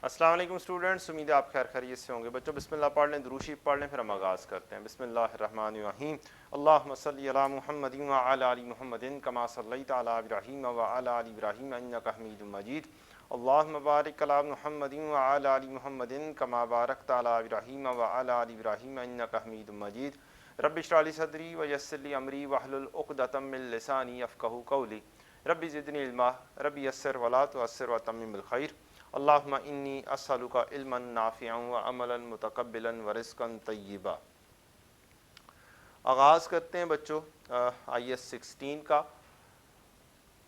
अस्सलाम वालेकुम स्टूडेंट्स, उम्मीद है आप खैर खैरियत से होंगे। बच्चों बिस्मिल्लाह पढ़ लें, दुरूद शरीफ पढ़ लें, फिर हम आगाज़ करते हैं। बिस्मिल्लाहिर्रहमानिर्रहीम। अल्लाहुम्मा सल्लि अला मुहम्मदिन व अला आलि मुहम्मदिन कमा सल्लैता अला इब्राहीम व अला आलि इब्राहीम इन्नका हमीदुम मजीद। अल्लाहुम्मा बारिक अला मुहम्मदिन व अला आलि मुहम्मदिन कमा बारकता अला इब्राहीम व अला आलि इब्राहीम इन्नका हमीदुम मजीद। रब्बि इश्रह ली सदरी व यस्सिर ली अमरी वहलुल उक़दतम मिन लिसानी यफ़क़हू क़ौली। रब्बि ज़िदनी इल्मा, रब्बि यस्सिर व ला तुअस्सिर व तम्मिम बिल खैर। अल्लाहुम्मा इन्नी अस्अलुका इल्मन नाफ़िअन व अमलन मुतक़ब्बिलन व रिज़्क़न तय्यिबा। आगाज़ करते हैं बच्चों IS 16 का।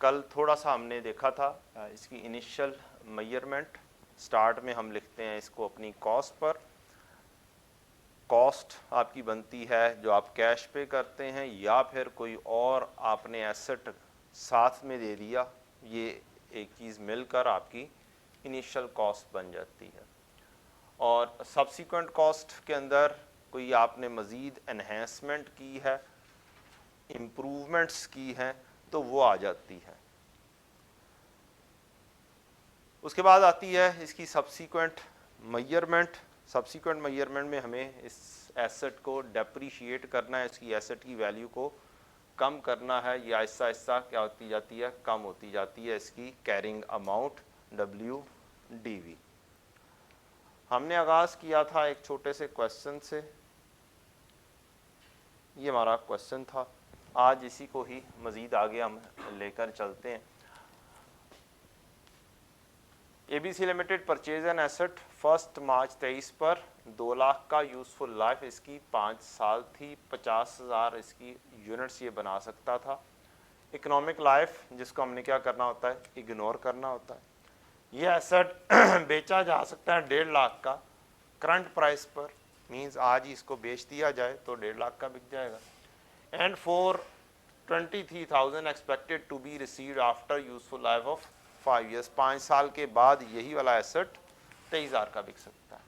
कल थोड़ा सा हमने देखा था इसकी इनिशियल मेजरमेंट। स्टार्ट में हम लिखते हैं इसको अपनी कॉस्ट पर। कॉस्ट आपकी बनती है जो आप कैश पे करते हैं या फिर कोई और आपने एसेट साथ में दे दिया, ये एक चीज़ मिलकर आपकी इनिशियल कॉस्ट बन जाती है। और सब्सिक्वेंट कॉस्ट के अंदर कोई आपने मज़ीद एनहेंसमेंट की है, इम्प्रूवमेंट्स की हैं, तो वो आ जाती है। उसके बाद आती है इसकी सब्सिक्वेंट मेजरमेंट। सब्सिक्वेंट मेजरमेंट में हमें इस एसेट को डेप्रीशिएट करना है, इसकी एसेट की वैल्यू को कम करना है, या आहिस्ता आहिस्ता क्या होती जाती है, कम होती जाती है इसकी कैरिंग अमाउंट WDV। हमने आगाज़ किया था एक छोटे से क्वेश्चन से। ये हमारा क्वेश्चन था। आज इसी को ही मज़ीद आगे हम लेकर चलते हैं। ABC limited purchase an asset 1 मार्च 23 पर 2 लाख का यूज़फुल लाइफ इसकी 5 साल थी। 50,000 इसकी यूनिट्स ये बना सकता था। इकोनॉमिक लाइफ जिसको हमने क्या करना होता है, इग्नोर करना होता है। ये एसेट बेचा जा सकता है 1.5 लाख का करंट प्राइस पर, मींस आज ही इसको बेच दिया जाए तो 1.5 लाख का बिक जाएगा। And for 23,000 expected to be received after useful life of 5 years. 5 साल के बाद यही वाला एसेट 23,000 का बिक सकता है।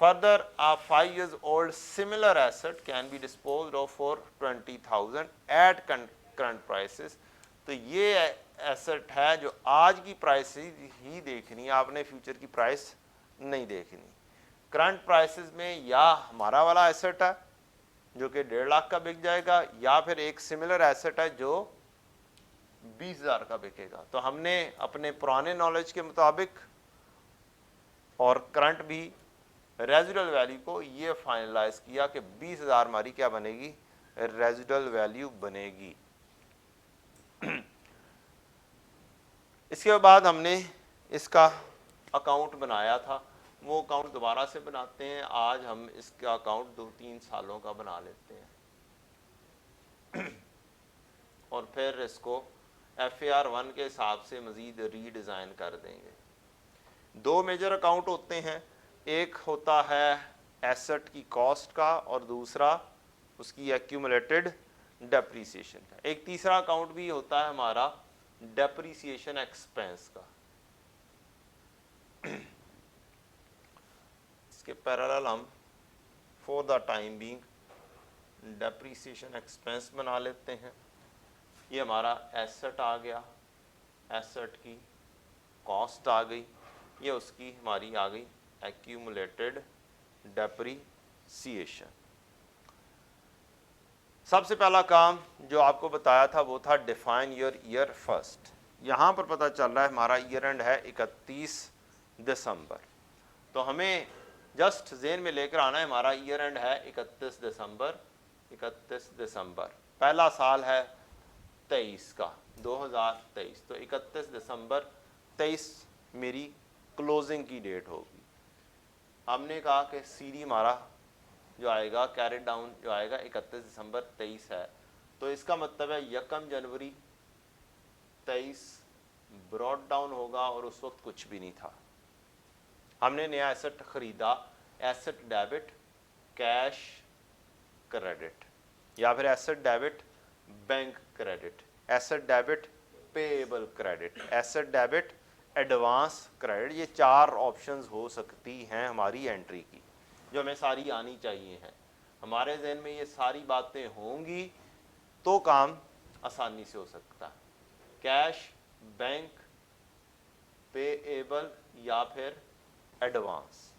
Further a 5 years old similar asset can be disposed of for 20,000 at current prices। तो ये एसेट है जो आज की प्राइस ही देखनी है, आपने फ्यूचर की प्राइस नहीं देखनी। करंट प्राइसेस में या हमारा वाला एसेट है जो कि 1.5 लाख का बिक जाएगा, या फिर एक सिमिलर एसेट है जो 20,000 का बिकेगा। तो हमने अपने पुराने नॉलेज के मुताबिक और करंट भी रेजिडुअल वैल्यू को ये फाइनलाइज किया कि 20,000 हमारी क्या बनेगी, रेजिडुअल वैल्यू बनेगी। इसके बाद हमने इसका अकाउंट बनाया था, वो अकाउंट दोबारा से बनाते हैं। आज हम इसका अकाउंट 2-3 सालों का बना लेते हैं और फिर इसको FAR 1 के हिसाब से मज़ीद रीडिज़ाइन कर देंगे। 2 मेजर अकाउंट होते हैं, एक होता है एसेट की कॉस्ट का और दूसरा उसकी एक्यूमुलेटेड डेप्रीसिएशन का। एक तीसरा अकाउंट भी होता है हमारा डेप्रीसिएशन एक्सपेंस का। इसके पैरेलल हम for the time being depreciation expense बना लेते हैं। ये हमारा एसेट आ गया, एसेट की कॉस्ट आ गई, ये उसकी हमारी आ गई एक्यूमुलेटेड डेप्रीसिएशन। सबसे पहला काम जो आपको बताया था वो था डिफाइन योर ईयर फर्स्ट। यहाँ पर पता चल रहा है हमारा ईयर एंड है 31 दिसंबर। तो हमें जस्ट ज़हन में लेकर आना है हमारा ईयर एंड है 31 दिसंबर। 31 दिसंबर पहला साल है 23 का, 2023। तो 31 दिसंबर 23 मेरी क्लोजिंग की डेट होगी। हमने कहा कि सीडी हमारा जो आएगा कैरी डाउन जो आएगा 31 दिसंबर 23 है, तो इसका मतलब है 1 जनवरी 23 ब्रॉड डाउन होगा और उस वक्त कुछ भी नहीं था। हमने नया एसेट खरीदा, एसेट डेबिट कैश क्रेडिट, या फिर asset debit bank credit, asset debit payable credit, asset debit advance credit. ये 4 ऑप्शंस हो सकती हैं हमारी एंट्री की, जो हमें सारी आनी चाहिए हैं। हमारे जहन में ये सारी बातें होंगी तो काम आसानी से हो सकता है। कैश, बैंक, पेएबल या फिर एडवांस,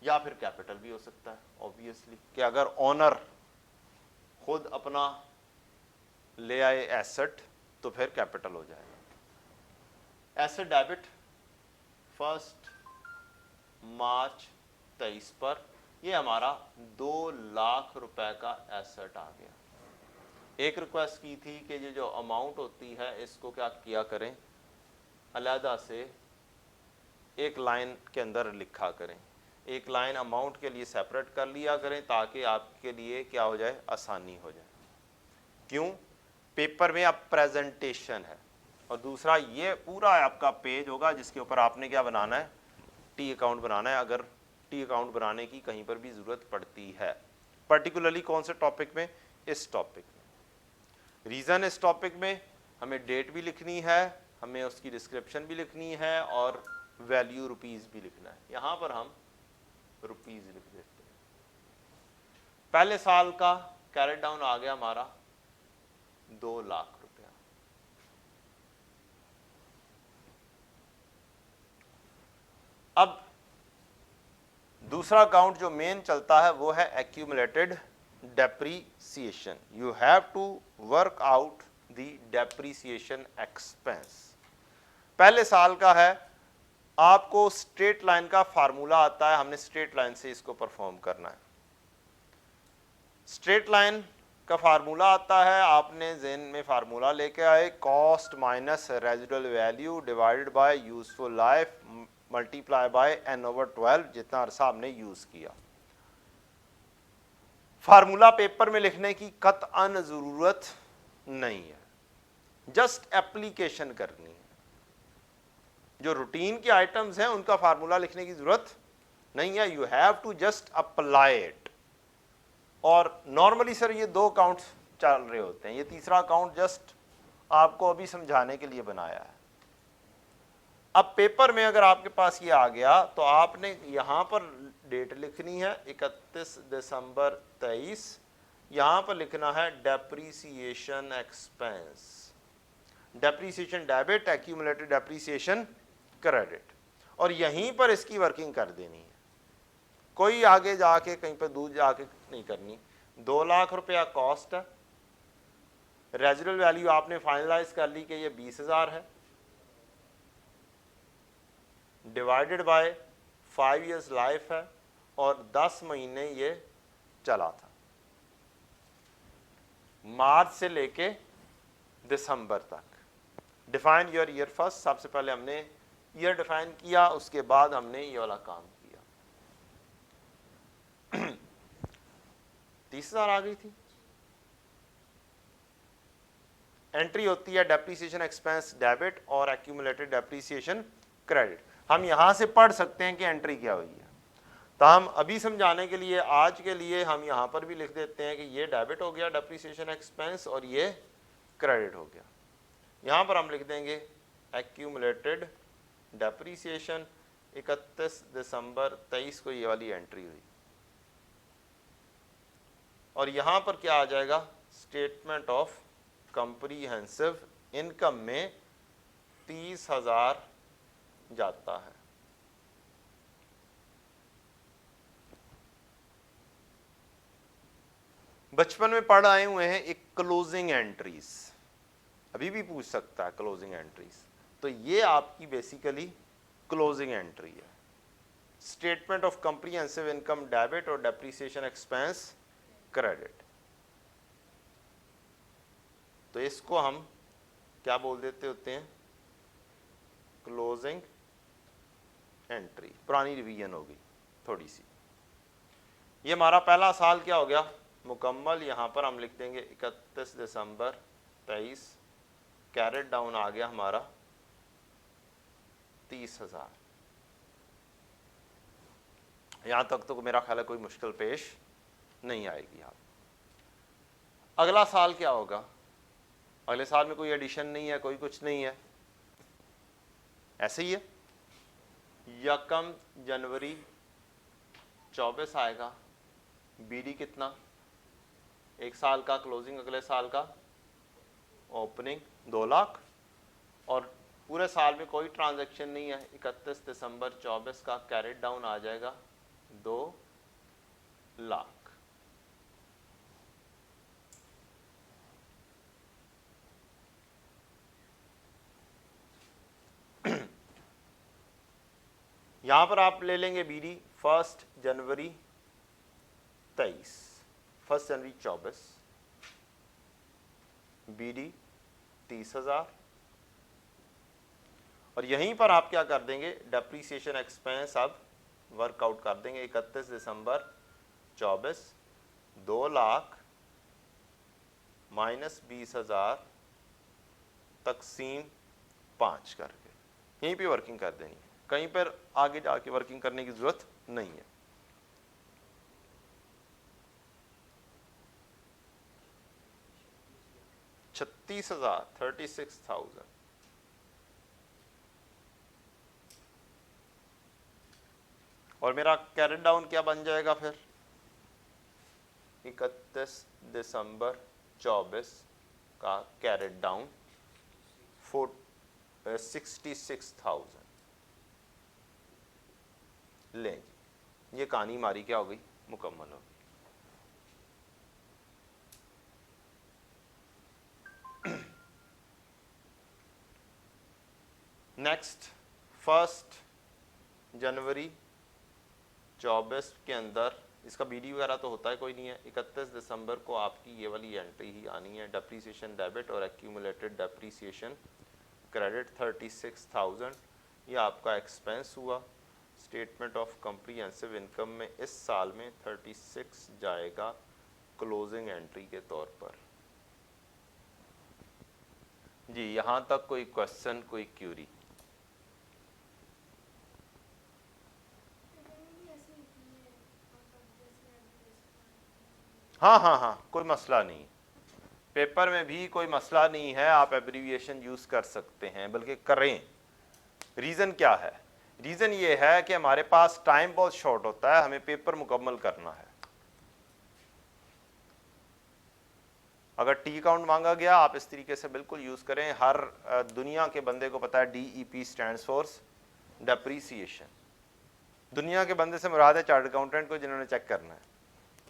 या फिर कैपिटल भी हो सकता है ऑब्वियसली, कि अगर ओनर खुद अपना ले आए एसेट तो फिर कैपिटल हो जाएगा। एसेट डेबिट 1 मार्च 23 पर ये हमारा 2 लाख रुपए का एसेट आ गया। एक रिक्वेस्ट की थी कि ये जो अमाउंट होती है इसको क्या किया करें, अलहदा से एक लाइन के अंदर लिखा करें, एक लाइन अमाउंट के लिए सेपरेट कर लिया करें ताकि आपके लिए क्या हो जाए, आसानी हो जाए। क्यों? पेपर में अब प्रेजेंटेशन है, और दूसरा ये पूरा आपका पेज होगा जिसके ऊपर आपने क्या बनाना है, टी अकाउंट बनाना है, अगर टी अकाउंट बनाने की कहीं पर भी ज़रूरत पड़ती है। पर्टिकुलरली कौन से टॉपिक में? इस टॉपिक में। रीज़न इस टॉपिक में हमें डेट भी लिखनी है, हमें उसकी डिस्क्रिप्शन भी लिखनी है, और वैल्यू रुपीज़ भी लिखना है। यहाँ पर हम रुपीज़ लिख देते हैं। पहले साल का कैरेट डाउन आ गया हमारा 2 लाख रुपया। अब दूसरा अकाउंट जो मेन चलता है वो है accumulated depreciation. You have to work out the depreciation expense. पहले साल का है, आपको स्ट्रेट लाइन का फार्मूला आता है, हमने स्ट्रेट लाइन से इसको परफॉर्म करना है। स्ट्रेट लाइन का फार्मूला आता है, आपने ज़हन में फार्मूला लेके आए, cost minus residual value divided bye useful life multiply by n/12, जितना अरसा हमने यूज किया। फार्मूला पेपर में लिखने की कतअन जरूरत नहीं है, जस्ट एप्लीकेशन करनी है। जो रूटीन के आइटम्स हैं उनका फार्मूला लिखने की जरूरत नहीं है, you have to just apply it. और नॉर्मली सर ये 2 अकाउंट्स चल रहे होते हैं, ये तीसरा अकाउंट जस्ट आपको अभी समझाने के लिए बनाया है। अब पेपर में अगर आपके पास ये आ गया तो आपने यहाँ पर डेट लिखनी है 31 दिसंबर 23, यहाँ पर लिखना है depreciation expense, depreciation debit, accumulated depreciation credit, और यहीं पर इसकी वर्किंग कर देनी है। कोई आगे जाके कहीं पर दूर जाके नहीं करनी। 2 लाख रुपया कॉस्ट है, रेजिडुअल वैल्यू आपने फाइनलाइज कर ली कि ये 20,000 है, डिवाइडेड बाय 5 इयर्स लाइफ है, और 10 महीने ये चला था, मार्च से लेके दिसंबर तक। डिफाइन योर ईयर फर्स्ट, सबसे पहले हमने ईयर डिफाइन किया, उसके बाद हमने ये वाला काम किया। 30,000 आ गई थी। एंट्री होती है डेप्रीसिएशन एक्सपेंस डेबिट और एक्यूमुलेटेड डेप्रीसिएशन क्रेडिट। हम यहां से पढ़ सकते हैं कि एंट्री क्या हुई है, तो हम अभी समझाने के लिए आज के लिए हम यहां पर भी लिख देते हैं कि ये डेबिट हो गया डेप्रीसिएशन एक्सपेंस और ये क्रेडिट हो गया। यहां पर हम लिख देंगे एक्यूमुलेटेड डेप्रीसिएशन 31 दिसंबर 23 को ये वाली एंट्री हुई, और यहां पर क्या आ जाएगा, स्टेटमेंट ऑफ कंप्रीहेंसिव इनकम में 30,000 जाता है। बचपन में पढ़ आए हुए हैं एक क्लोजिंग एंट्रीज, अभी भी पूछ सकता है क्लोजिंग एंट्रीज, तो ये आपकी बेसिकली क्लोजिंग एंट्री है। Statement of comprehensive income debit और डेप्रीसिएशन एक्सपेंस क्रेडिट, तो इसको हम क्या बोल देते होते हैं, क्लोजिंग एंट्री। पुरानी रिवीजन होगी थोड़ी सी। ये हमारा पहला साल क्या हो गया मुकम्मल, यहां पर हम लिख देंगे 31 दिसंबर 23, कैरेट डाउन आ गया हमारा 30,000। यहां तक तो मेरा ख्याल है कोई मुश्किल पेश नहीं आएगी। आप अगला साल क्या होगा, अगले साल में कोई एडिशन नहीं है, कोई कुछ नहीं है, ऐसे ही है। 1 जनवरी 24 आएगा, बीडी कितना, 1 साल का, क्लोजिंग अगले साल का, ओपनिंग 2 लाख, और पूरे साल में कोई ट्रांजैक्शन नहीं है, 31 दिसंबर 24 का कैरेट डाउन आ जाएगा 2 लाख। यहां पर आप ले लेंगे बीडी 1 जनवरी 23, 1 जनवरी 24 बीडी 30,000, और यहीं पर आप क्या कर देंगे, डेप्रीसिएशन एक्सपेंस अब वर्कआउट कर देंगे। 31 दिसंबर 24 2 लाख माइनस 20,000 तकसीम 5 करके यहीं पे वर्किंग कर देनी है, कहीं पर आगे जाके वर्किंग करने की जरूरत नहीं है। $36,000 36,000। और मेरा कैरेट डाउन क्या बन जाएगा फिर, 31 दिसंबर 24 का कैरेट डाउन 66,000। लें जी, ये कहानी हमारी क्या हो गई, मुकम्मल हो गई। नेक्स्ट 1 जनवरी 24 के अंदर इसका बीडी वगैरह तो होता है कोई नहीं है। 31 दिसंबर को आपकी ये वाली एंट्री ही आनी है, डेप्रीसिएशन डेबिट और एक्यूमुलेटेड डेप्रीसिएशन क्रेडिट 36,000, ये आपका एक्सपेंस हुआ। स्टेटमेंट ऑफ कॉम्प्रिहेंसिव इनकम में इस साल में 36 जाएगा क्लोजिंग एंट्री के तौर पर। जी यहाँ तक कोई क्वेश्चन, कोई क्यूरी? हाँ हाँ हाँ, कोई मसला नहीं, पेपर में भी कोई मसला नहीं है, आप एब्रीविएशन यूज कर सकते हैं, बल्कि करें। रीजन क्या है, रीजन ये है कि हमारे पास टाइम बहुत शॉर्ट होता है, हमें पेपर मुकम्मल करना है। अगर टी काउंट मांगा गया, आप इस तरीके से बिल्कुल यूज करें। हर दुनिया के बंदे को पता है DEP स्टैंड्स फॉर डेप्रीसिएशन। दुनिया के बंदे से मुराद है चार्टर्ड अकाउंटेंट को, जिन्होंने चेक करना है,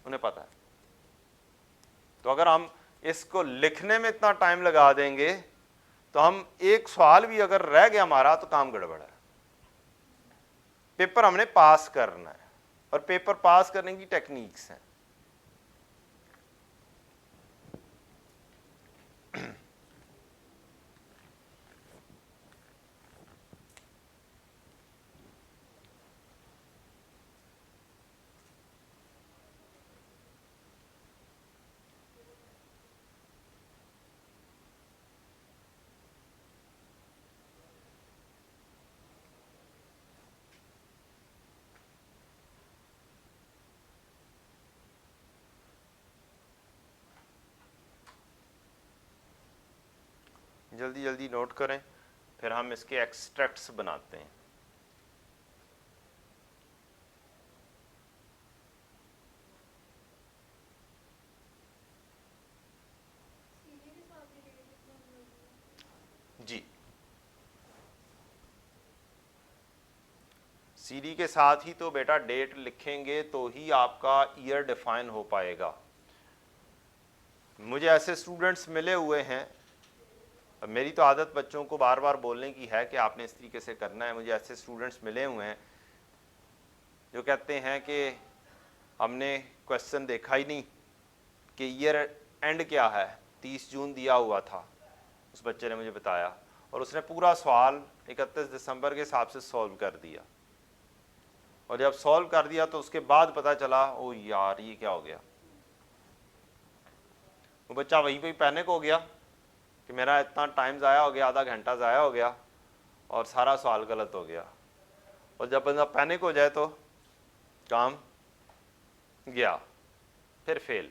उन्हें पता है। तो अगर हम इसको लिखने में इतना टाइम लगा देंगे तो हम एक सवाल भी अगर रह गया हमारा तो काम गड़बड़ है। पेपर हमने पास करना है, और पेपर पास करने की टेक्निक्स हैं। जल्दी जल्दी नोट करें, फिर हम इसके एक्सट्रैक्ट्स बनाते हैं। जी, सीडी के साथ ही तो बेटा डेट लिखेंगे तो ही आपका ईयर डिफाइन हो पाएगा। मुझे ऐसे स्टूडेंट्स मिले हुए हैं, मेरी तो आदत बच्चों को बार बार बोलने की है कि आपने इस तरीके से करना है। मुझे ऐसे स्टूडेंट्स मिले हुए हैं जो कहते हैं कि हमने क्वेश्चन देखा ही नहीं कि ईयर एंड क्या है, 30 जून दिया हुआ था, उस बच्चे ने मुझे बताया, और उसने पूरा सवाल 31 दिसंबर के हिसाब से सॉल्व कर दिया। और जब सॉल्व कर दिया तो उसके बाद पता चला ओ यार ये क्या हो गया। वो बच्चा वहीं पे पैनिक हो गया कि मेरा इतना टाइम ज़ाया हो गया, आधा घंटा ज़ाया हो गया और सारा सवाल गलत हो गया। और जब बंदा पैनिक हो जाए तो काम गया, फिर फेल।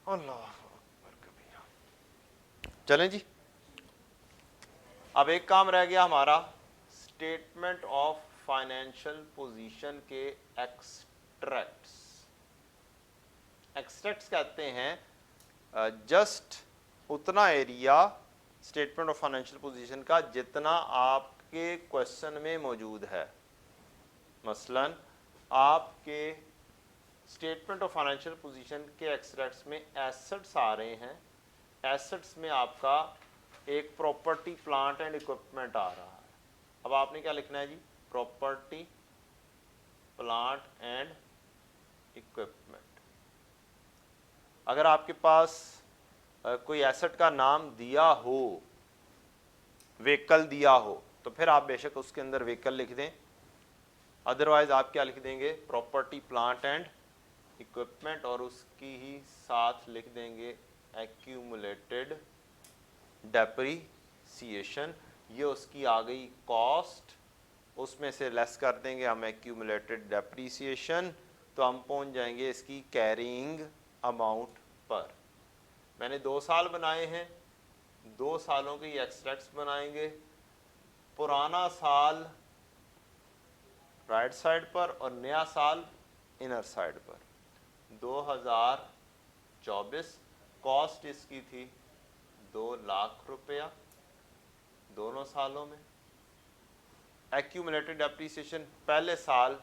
अल्लाह अकबर कबीरा। चलें जी, अब एक काम रह गया हमारा, स्टेटमेंट ऑफ फाइनेंशियल पोजीशन के एक्सट्रैक्ट्स। एक्सट्रैक्ट्स कहते हैं जस्ट उतना area statement of financial position का जितना आपके क्वेश्चन में मौजूद है। मसलन आपके स्टेटमेंट ऑफ फाइनेंशियल पोजीशन के एक्सट्रैक्ट्स में एसेट्स आ रहे हैं, एसेट्स में आपका एक प्रॉपर्टी प्लांट एंड इक्विपमेंट आ रहा है। अब आपने क्या लिखना है जी, प्रॉपर्टी प्लांट एंड इक्विपमेंट। अगर आपके पास कोई एसेट का नाम दिया हो, व्हीकल दिया हो, तो फिर आप बेशक उसके अंदर व्हीकल लिख दें, अदरवाइज आप क्या लिख देंगे, प्रॉपर्टी प्लांट एंड इक्विपमेंट, और उसकी ही साथ लिख देंगे एक्यूमुलेटेड डेप्रिसिएशन। ये उसकी आ गई कॉस्ट, उसमें से लेस कर देंगे हम एक्यूमुलेटेड डेप्रिसिएशन, तो हम पहुंच जाएंगे इसकी कैरिंग अमाउंट पर। मैंने 2 साल बनाए हैं, 2 सालों के एक्सट्रैक्ट्स बनाएंगे। पुराना साल राइट साइड पर और नया साल इनर साइड पर। 2024 कॉस्ट इसकी थी 2 लाख रुपया दोनों सालों में। एक्यूमुलेटेड डेप्रिसिएशन पहले साल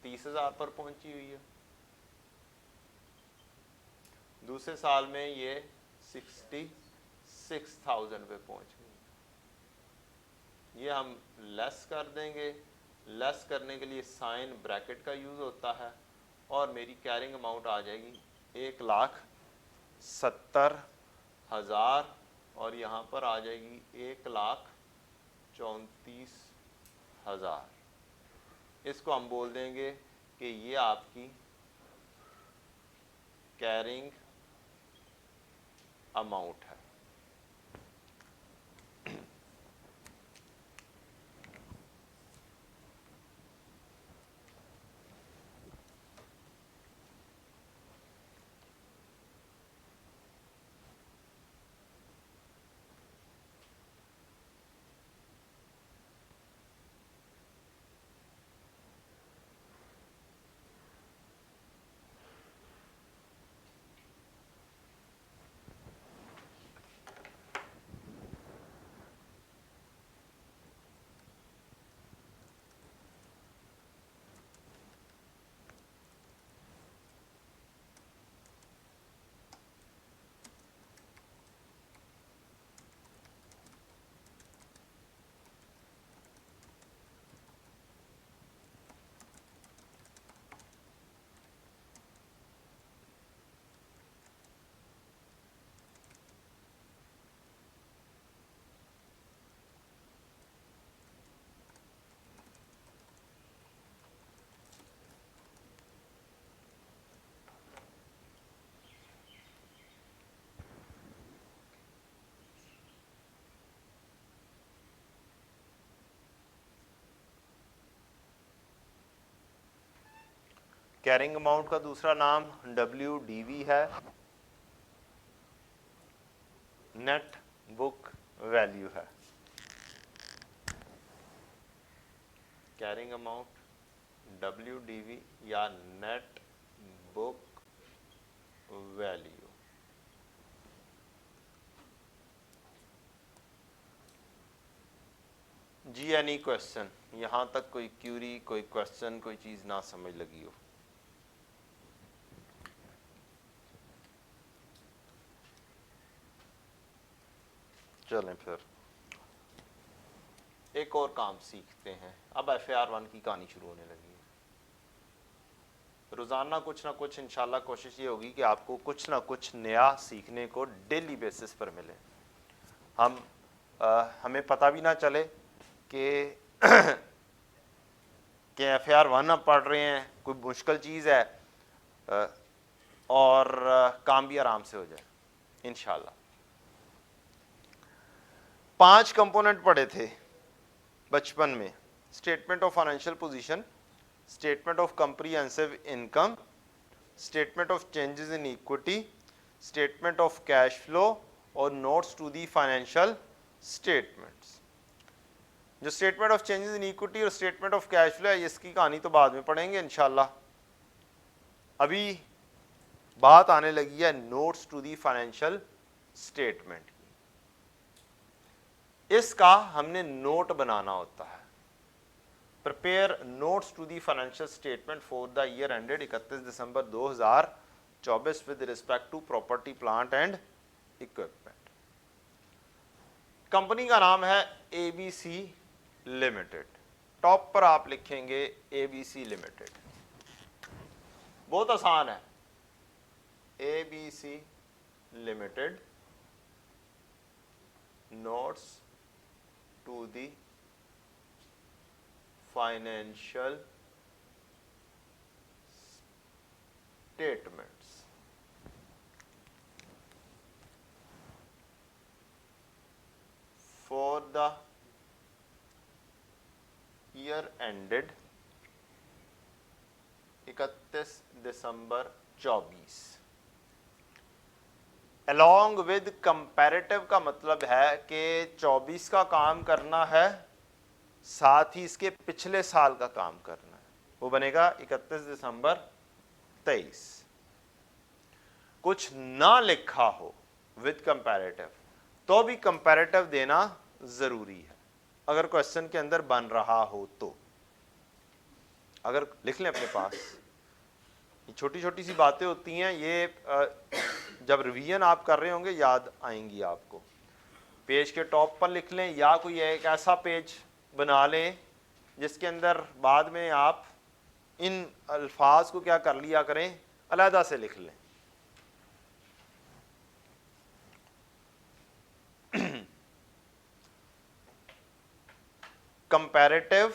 30,000 पर पहुंची हुई है, दूसरे साल में ये 66,000 पे पहुंच गई। ये हम लेस कर देंगे, लेस करने के लिए साइन ब्रैकेट का यूज होता है, और मेरी कैरिंग अमाउंट आ जाएगी 1,70,000, और यहाँ पर आ जाएगी 1,34,000। इसको हम बोल देंगे कि ये आपकी कैरिंग अमाउंट है। कैरिंग अमाउंट का दूसरा नाम WDV है, नेट बुक वैल्यू है। कैरिंग अमाउंट WDV या नेट बुक वैल्यू। जी एनी क्वेश्चन, यहाँ तक कोई क्यूरी, कोई क्वेश्चन, कोई चीज़ ना समझ लगी हो? चलें फिर एक और काम सीखते हैं। अब FAR1 की कहानी शुरू होने लगी है। रोज़ाना कुछ ना कुछ इंशाल्लाह कोशिश ये होगी कि आपको कुछ ना कुछ नया सीखने को डेली बेसिस पर मिले। हमें पता भी ना चले कि FAR1 अब पढ़ रहे हैं, कोई मुश्किल चीज़ है, और काम भी आराम से हो जाए इंशाल्लाह। 5 कंपोनेंट पढ़े थे बचपन में, statement of financial position, statement of comprehensive income, statement of changes in equity, statement of cash flow और notes to the financial statements. जो statement of changes in equity और स्टेटमेंट ऑफ कैश फ्लो है, इसकी कहानी तो बाद में पढ़ेंगे इंशाल्लाह। अभी बात आने लगी है notes to the financial statement की। इसका हमने नोट बनाना होता है। Prepare notes to the financial statement for the year ended 31 December 2024 with respect to property plant and equipment. Company का नाम है एबीसी लिमिटेड। टॉप पर आप लिखेंगे एबीसी लिमिटेड, बहुत आसान है। ABC limited notes to the financial statements for the year ended 31 December 24। Along with comparative का मतलब है कि 24 का काम करना है, साथ ही इसके पिछले साल का काम करना है। वो बनेगा 31 दिसंबर 23। कुछ ना लिखा हो विद कंपैरेटिव तो भी कंपैरेटिव देना जरूरी है अगर क्वेश्चन के अंदर बन रहा हो तो। अगर लिख लें अपने पास, छोटी छोटी सी बातें होती हैं, ये जब रिवीजन आप कर रहे होंगे याद आएंगी आपको। पेज के टॉप पर लिख लें या कोई एक ऐसा पेज बना लें जिसके अंदर बाद में आप इन अल्फाज को क्या कर लिया करें, अलहदा से लिख लें। कंपैरेटिव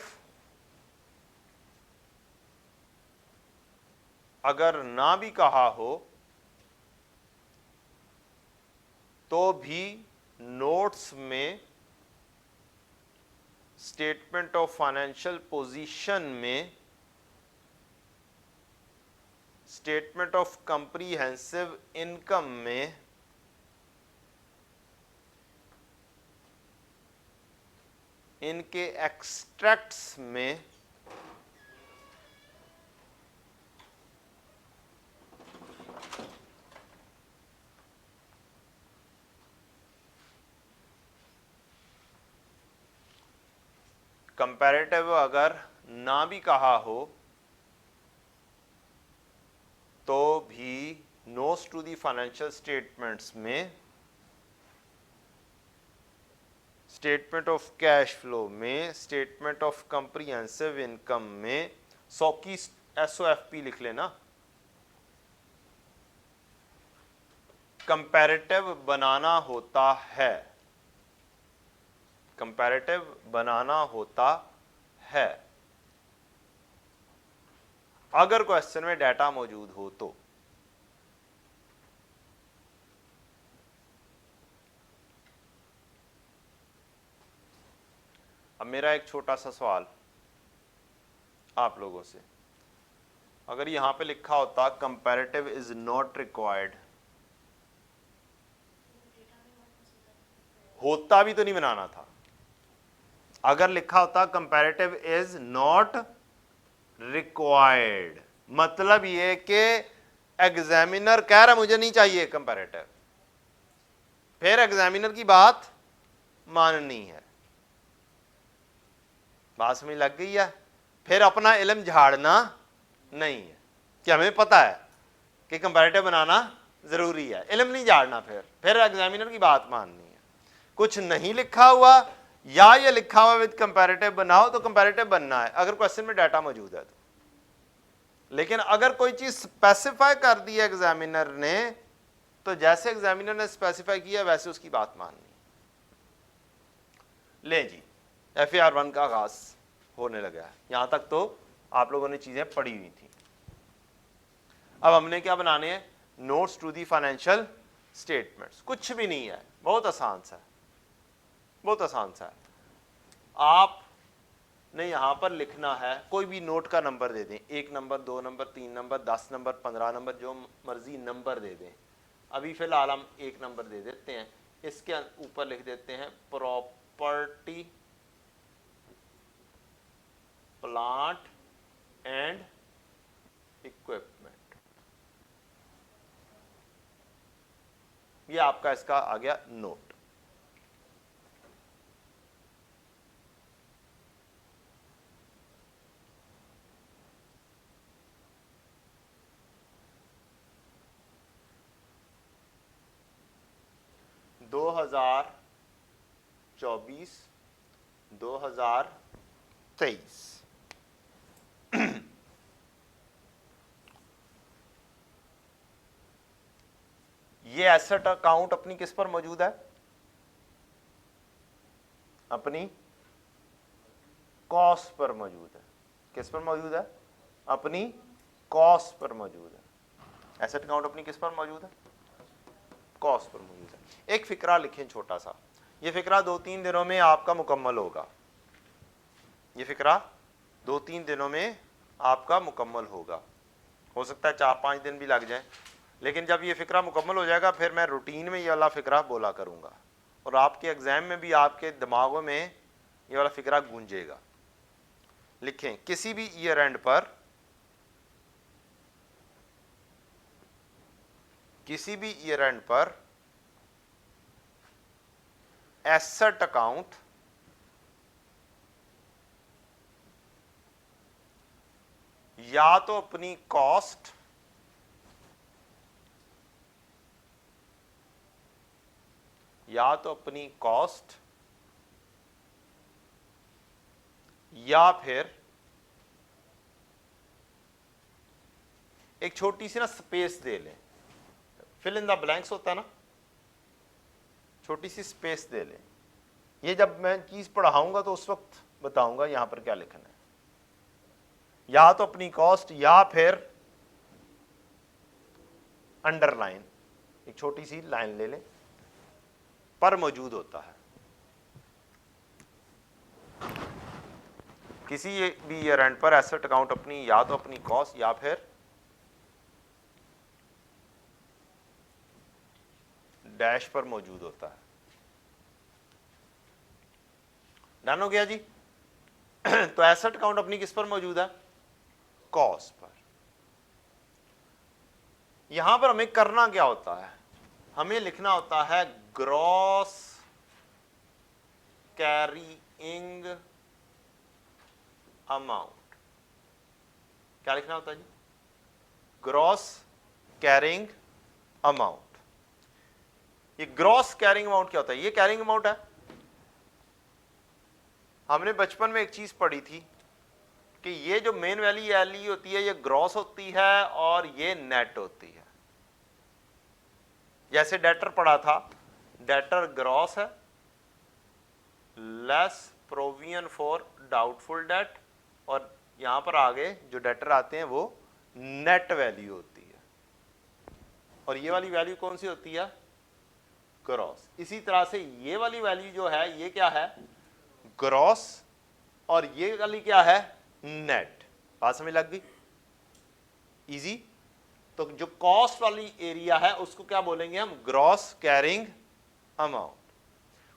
अगर ना भी कहा हो तो भी नोट्स में स्टेटमेंट ऑफ फाइनेंशियल पोजीशन में, स्टेटमेंट ऑफ कंप्रीहेंसिव इनकम में, इनके एक्सट्रैक्ट्स में कंपैरेटिव अगर ना भी कहा हो तो भी notes to the financial statements में, स्टेटमेंट ऑफ कैश फ्लो में, स्टेटमेंट ऑफ कंप्रीहेंसिव इनकम में 100 की SOFP लिख लेना। कंपैरेटिव बनाना होता है, कंपैरेटिव बनाना होता है अगर क्वेश्चन में डाटा मौजूद हो तो। अब मेरा एक छोटा सा सवाल आप लोगों से, अगर यहां पे लिखा होता कंपैरेटिव इज नॉट रिक्वायर्ड, होता भी तो नहीं बनाना था। अगर लिखा होता कंपैरेटिव इज नॉट रिक्वायर्ड, मतलब ये कि एग्जामिनर कह रहा मुझे नहीं चाहिए कंपैरेटिव, फिर एग्जामिनर की बात माननी है। बात समझ लग गई है? फिर अपना इल्म झाड़ना नहीं है कि हमें पता है कि कंपैरेटिव बनाना जरूरी है, इल्म नहीं झाड़ना, फिर एग्जामिनर की बात माननी है। कुछ नहीं लिखा हुआ या ये लिखा हुआ विद कंपैरेटिव बनाओ तो कंपैरेटिव बनना है अगर क्वेश्चन में डाटा मौजूद है तो। लेकिन अगर कोई चीज स्पेसिफाई कर दी है एग्जामिनर ने तो जैसे एग्जामिनर ने स्पेसिफाई किया वैसे उसकी बात माननी। ले जी, FAR 1 का आगाज होने लगा है। यहां तक तो आप लोगों ने चीजें पढ़ी हुई थी। अब हमने क्या बनाने हैं? Notes to the financial statements. कुछ भी नहीं है, बहुत आसान सा है, बहुत आसान सा है। आपने यहां पर लिखना है, कोई भी नोट का नंबर दे दें, 1 number, 2 number, 3 number, 10 number, 15 number, जो मर्जी नंबर दे दें। अभी फिलहाल हम 1 नंबर दे देते हैं, इसके ऊपर लिख देते हैं प्रॉपर्टी प्लांट एंड इक्विपमेंट। ये आपका इसका आ गया नोट। दो 2024-2023 ये एसेट अकाउंट अपनी किस पर मौजूद है? अपनी कॉस्ट पर मौजूद है। किस पर मौजूद है? अपनी कॉस्ट पर मौजूद है। एसेट अकाउंट अपनी किस पर मौजूद है? कॉस्ट पर मौजूद है। एक फिक्रा लिखें छोटा सा, ये फिक्रा 2-3 दिनों में आपका मुकम्मल होगा। ये फिक्रा 2-3 दिनों में आपका मुकम्मल होगा, हो सकता है 4-5 दिन भी लग जाए, लेकिन जब ये फिक्रा मुकम्मल हो जाएगा फिर मैं रूटीन में ये वाला फिक्रा बोला करूंगा और आपके एग्जाम में भी आपके दिमागों में ये वाला फिक्रा गूंजेगा। लिखें, किसी भी ईयर एंड पर, किसी भी ईयर एंड पर एसेट अकाउंट या तो अपनी कॉस्ट या फिर एक छोटी सी ना स्पेस दे लें, फिल इन द ब्लैंक्स होता है ना, छोटी सी स्पेस दे लें। ये जब मैं चीज पढ़ाऊंगा तो उस वक्त बताऊंगा यहां पर क्या लिखना है। या तो अपनी कॉस्ट या फिर अंडरलाइन, एक छोटी सी लाइन ले लें, पर मौजूद होता है। किसी भी ईयर एंड पर एसेट अकाउंट अपनी या तो अपनी कॉस्ट या फिर डैश पर मौजूद होता है। डन हो गया जी। तो एसेट अकाउंट अपनी किस पर मौजूद है? Cost per. यहां पर हमें करना क्या होता है? हमें लिखना होता है ग्रॉस कैरिंग अमाउंट। क्या लिखना होता है जी? Gross carrying amount. ये ग्रॉस कैरिंग अमाउंट क्या होता है? ये कैरिंग अमाउंट है। हमने बचपन में एक चीज पढ़ी थी कि ये जो मेन वैल्यू होती है ये ग्रॉस होती है और ये नेट होती है। जैसे डेटर पढ़ा था, डेटर ग्रॉस है, less provision for doubtful debt, और यहां पर आगे जो डेटर आते हैं वो नेट वैल्यू होती है। और ये वाली वैल्यू कौन सी होती है? ग्रॉस। इसी तरह से ये वाली वैल्यू जो है ये क्या है? ग्रॉस। और ये वाली क्या है? नेट। बात समझ लग गई? इजी। तो जो कॉस्ट वाली एरिया है उसको क्या बोलेंगे हम? Gross carrying amount.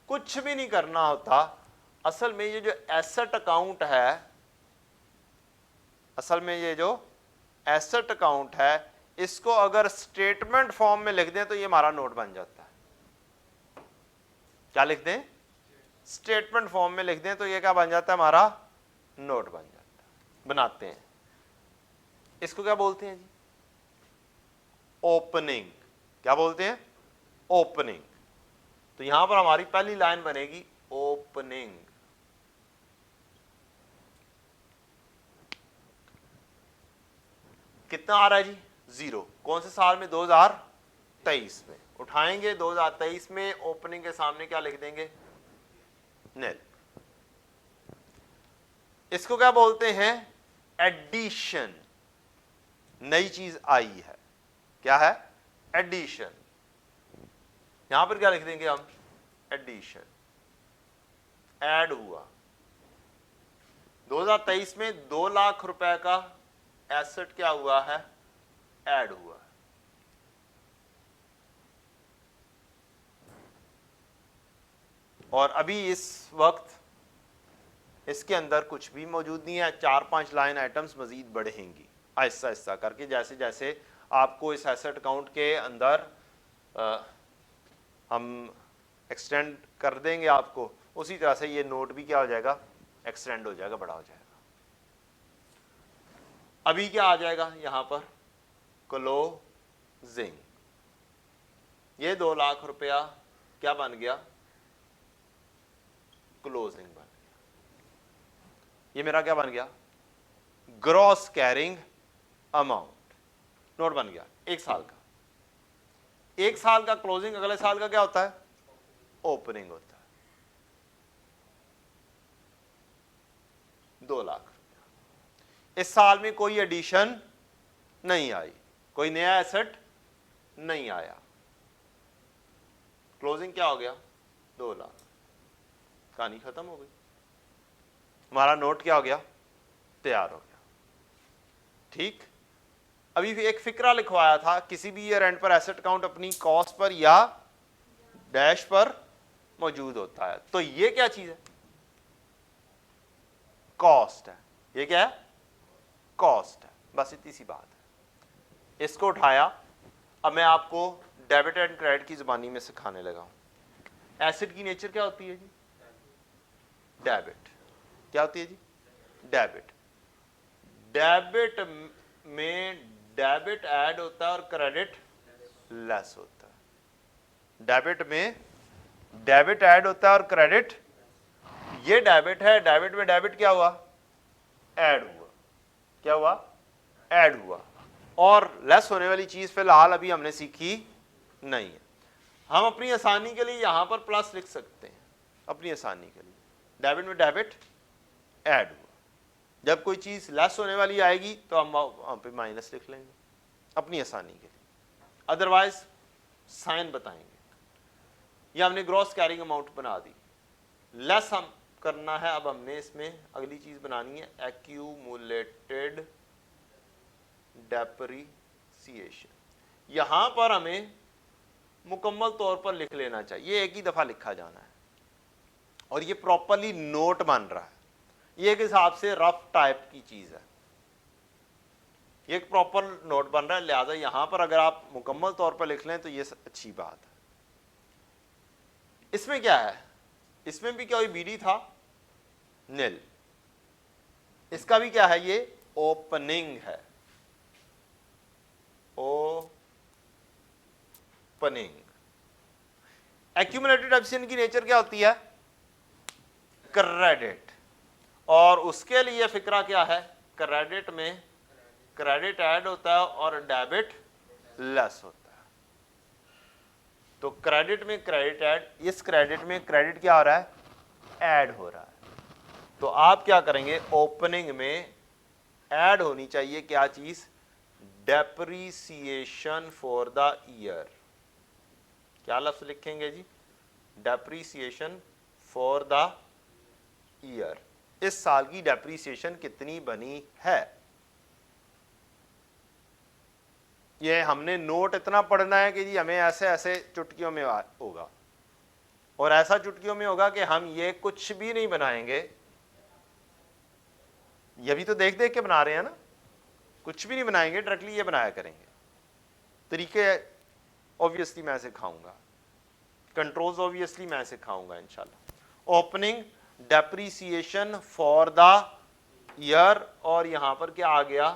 कुछ भी नहीं करना होता। असल में ये जो एसेट अकाउंट है, असल में ये जो एसेट अकाउंट है, इसको अगर स्टेटमेंट फॉर्म में लिख दें तो ये हमारा नोट बन जाता है। क्या लिख दें? स्टेटमेंट फॉर्म में लिख दें तो ये क्या बन जाता है? हमारा नोट बन जाता है। बनाते हैं, इसको क्या बोलते हैं जी? ओपनिंग। क्या बोलते हैं? ओपनिंग। तो यहां पर हमारी पहली लाइन बनेगी ओपनिंग। कितना आ रहा है जी? 0। कौन से साल में? 2023 में। उठाएंगे 2023 में, ओपनिंग के सामने क्या लिख देंगे? निल। इसको क्या बोलते हैं? एडिशन। नई चीज आई है। क्या है? एडिशन। यहां पर क्या लिख देंगे हम? एडिशन। ऐड हुआ 2023 में 2 लाख रुपए का एसेट क्या हुआ है? ऐड हुआ। और अभी इस वक्त इसके अंदर कुछ भी मौजूद नहीं है। 4-5 लाइन आइटम्स मजीद बढ़ेंगी आहिस्ता आहिस्ता करके, जैसे जैसे आपको इस एसेट अकाउंट के अंदर हम एक्सटेंड कर देंगे आपको, उसी तरह से ये नोट भी क्या हो जाएगा, एक्सटेंड हो जाएगा, बड़ा हो जाएगा। अभी क्या आ जाएगा यहां पर, क्लोजिंग। ये 2 लाख रुपया क्या बन गया, क्लोजिंग बन गया। ये मेरा क्या बन गया, ग्रॉस कैरिंग अमाउंट, नोट बन गया 1 साल का। 1 साल का क्लोजिंग, अगले साल का क्या होता है, ओपनिंग होता है। 2 लाख रुपया। इस साल में कोई एडिशन नहीं आई, कोई नया एसेट नहीं आया, क्लोजिंग क्या हो गया, 2 लाख। कहानी खत्म हो गई, हमारा नोट क्या हो गया, तैयार हो गया। ठीक, अभी एक फिक्रा लिखवाया था, किसी भी ईयर एंड पर एसेट अकाउंट अपनी कॉस्ट पर या डैश पर मौजूद होता है। तो ये क्या चीज है, कॉस्ट है। ये क्या है, कॉस्ट है, बस इतनी सी बात है। इसको उठाया, अब मैं आपको डेबिट एंड क्रेडिट की जुबानी में सिखाने लगा हूं। एसेट की नेचर क्या होती है जी, डेबिट। क्या होती है जी, डेबिट। डेबिट में डेबिट ऐड होता है और क्रेडिट लेस होता है। डेबिट में डेबिट ऐड होता है और क्रेडिट, ये डेबिट है, डेबिट में डेबिट क्या हुआ, ऐड हुआ। क्या हुआ, ऐड हुआ। और लेस होने वाली चीज फिलहाल अभी हमने सीखी नहीं है। हम अपनी आसानी के लिए यहां पर प्लस लिख सकते हैं, अपनी आसानी के लिए। डेबिट में डेबिट ऐड हुआ, जब कोई चीज लेस होने वाली आएगी तो हम वहां पे माइनस लिख लेंगे अपनी आसानी के लिए, अदरवाइज साइन बताएंगे। ये हमने ग्रॉस कैरिंग अमाउंट बना दी। लेस हम करना है, अब हमने इसमें अगली चीज बनानी है, एक्यूमुलेटेड डेप्रिसिएशन। यहां पर हमें मुकम्मल तौर पर लिख लेना चाहिए, एक ही दफा लिखा जाना है, और ये प्रॉपरली नोट बन रहा है। ये एक हिसाब से रफ टाइप की चीज है, ये एक प्रॉपर नोट बन रहा है, लिहाजा यहां पर अगर आप मुकम्मल तौर पर लिख लें तो ये अच्छी बात है। इसमें क्या है, इसमें भी कोई बीडी था, नील। इसका भी क्या है, ये ओपनिंग है, ओपनिंग। एक्यूमुलेटेड डेप्रिसिएशन की नेचर क्या होती है, क्रेडिट, और उसके लिए फिक्रा क्या है, क्रेडिट में क्रेडिट ऐड होता है और डेबिट लेस होता है। तो क्रेडिट में क्रेडिट ऐड, इस क्रेडिट में क्रेडिट क्या हो रहा है, ऐड हो रहा है। तो आप क्या करेंगे, ओपनिंग में ऐड होनी चाहिए क्या चीज, डेप्रीसिएशन फॉर द ईयर। क्या लफ्ज लिखेंगे जी, डेप्रीसिएशन फॉर द ईयर। इस साल की डेप्रीसिएशन कितनी बनी है, ये हमने नोट इतना पढ़ना है कि जी हमें ऐसे ऐसे चुटकियों में होगा, और ऐसा चुटकियों में होगा कि हम ये कुछ भी नहीं बनाएंगे। ये भी तो देख देख के बना रहे हैं ना, कुछ भी नहीं बनाएंगे, डायरेक्टली ये बनाया करेंगे। तरीके ऑब्वियसली मैं सिखाऊंगा, कंट्रोल्स ऑब्वियसली मैं सिखाऊंगा इंशाल्लाह। Opening, depreciation for the year, और यहां पर क्या आ गया,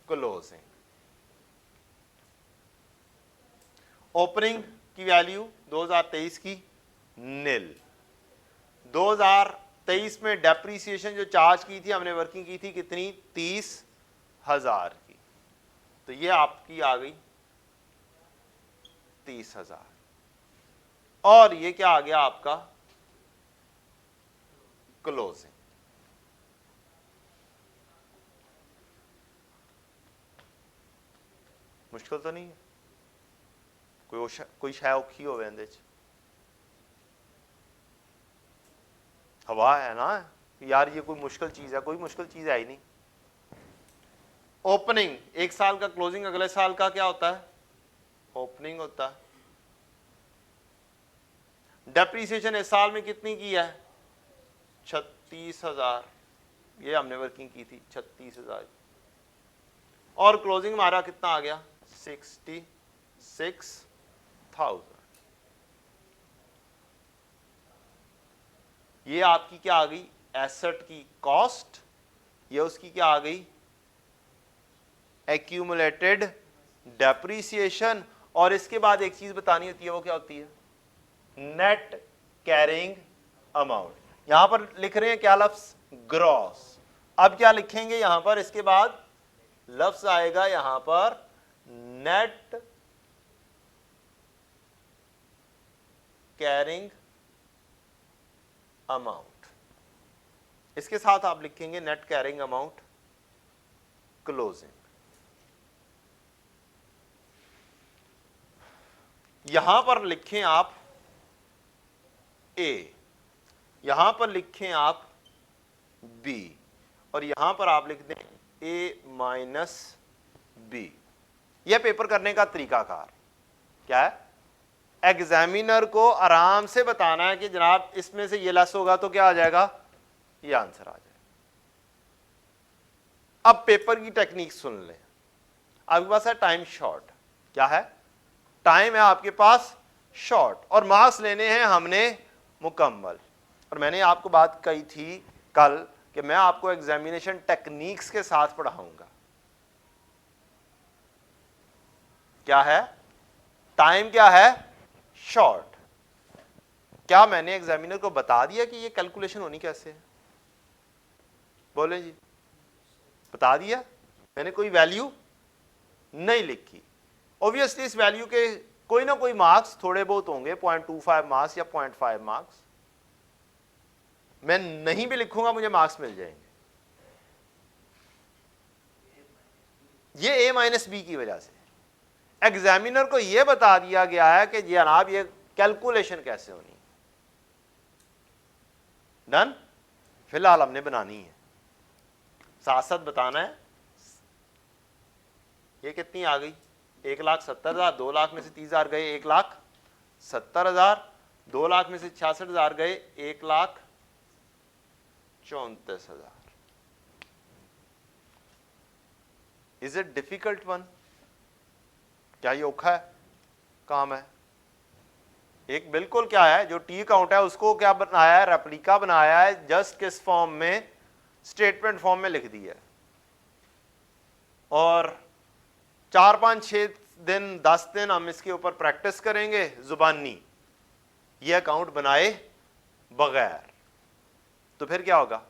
क्लोजिंग। ओपनिंग की वैल्यू 2023 की नील। 2023 में डेप्रीसिएशन जो चार्ज की थी हमने, वर्किंग की थी कितनी, 30,000 की। तो ये आपकी आ गई 30,000, और ये क्या आ गया आपका, क्लोजिंग। मुश्किल तो नहीं है, कोई शय औखी होवे इहदे च, हवा है ना यार, ये कोई मुश्किल चीज है, कोई मुश्किल चीज है ही नहीं। ओपनिंग 1 साल का, क्लोजिंग अगले साल का क्या होता है, ओपनिंग होता है। डेप्रीसिएशन इस साल में कितनी की है? 36,000, ये हमने वर्किंग की थी 36,000, और क्लोजिंग हमारा कितना आ गया? 66,000। ये आपकी क्या आ गई? एसेट की कॉस्ट। ये उसकी क्या आ गई? Accumulated depreciation. और इसके बाद एक चीज बतानी होती है, वो क्या होती है? Net carrying amount. यहां पर लिख रहे हैं क्या लफ्ज? ग्रॉस। अब क्या लिखेंगे यहां पर? इसके बाद लफ्ज आएगा यहां पर नेट कैरिंग अमाउंट। इसके साथ आप लिखेंगे नेट कैरिंग अमाउंट क्लोजिंग। यहां पर लिखें आप ए, यहां पर लिखें आप बी, और यहां पर आप लिख दें ए माइनस बी। यह पेपर करने का तरीकाकार क्या है? एग्जामिनर को आराम से बताना है कि जनाब इसमें से ये लेस होगा तो क्या आ जाएगा? ये आंसर आ जाएगा। अब पेपर की टेक्निक सुन लें। आपके पास है टाइम शॉर्ट। क्या है? टाइम है आपके पास शॉर्ट, और मार्क्स लेने हैं हमने मुकम्मल। और मैंने आपको बात कही थी कल कि मैं आपको एग्जामिनेशन टेक्निक्स के साथ पढ़ाऊंगा। क्या है? टाइम क्या है? शॉर्ट। क्या मैंने एग्जामिनर को बता दिया कि ये कैलकुलेशन होनी कैसे है? बोले जी, बता दिया। मैंने कोई वैल्यू नहीं लिखी। ऑब्वियसली इस वैल्यू के कोई ना कोई मार्क्स थोड़े बहुत होंगे, 0.25 मार्क्स या 0.5 मार्क्स। मैं नहीं भी लिखूंगा मुझे मार्क्स मिल जाएंगे। ये ए माइनस बी की वजह से एग्जामिनर को यह बता दिया गया है कि जनाब ये कैलकुलेशन कैसे होनी। डन। फिलहाल हमने बनानी है, साथ साथ बताना है। ये कितनी आ गई? 1,70,000। 2 लाख में से 30,000 गए 1,70,000। 2 लाख में से 66,000 गए 1,34,000। Is it difficult one? क्या ये औखा है काम है? एक बिल्कुल क्या है, जो टी अकाउंट है उसको क्या बनाया है? रेप्लिका बनाया है। जस्ट किस फॉर्म में? स्टेटमेंट फॉर्म में लिख दिया है। और 4, 5, 6 दिन 10 दिन हम इसके ऊपर प्रैक्टिस करेंगे जुबानी, ये अकाउंट बनाए बगैर। तो फिर क्या होगा?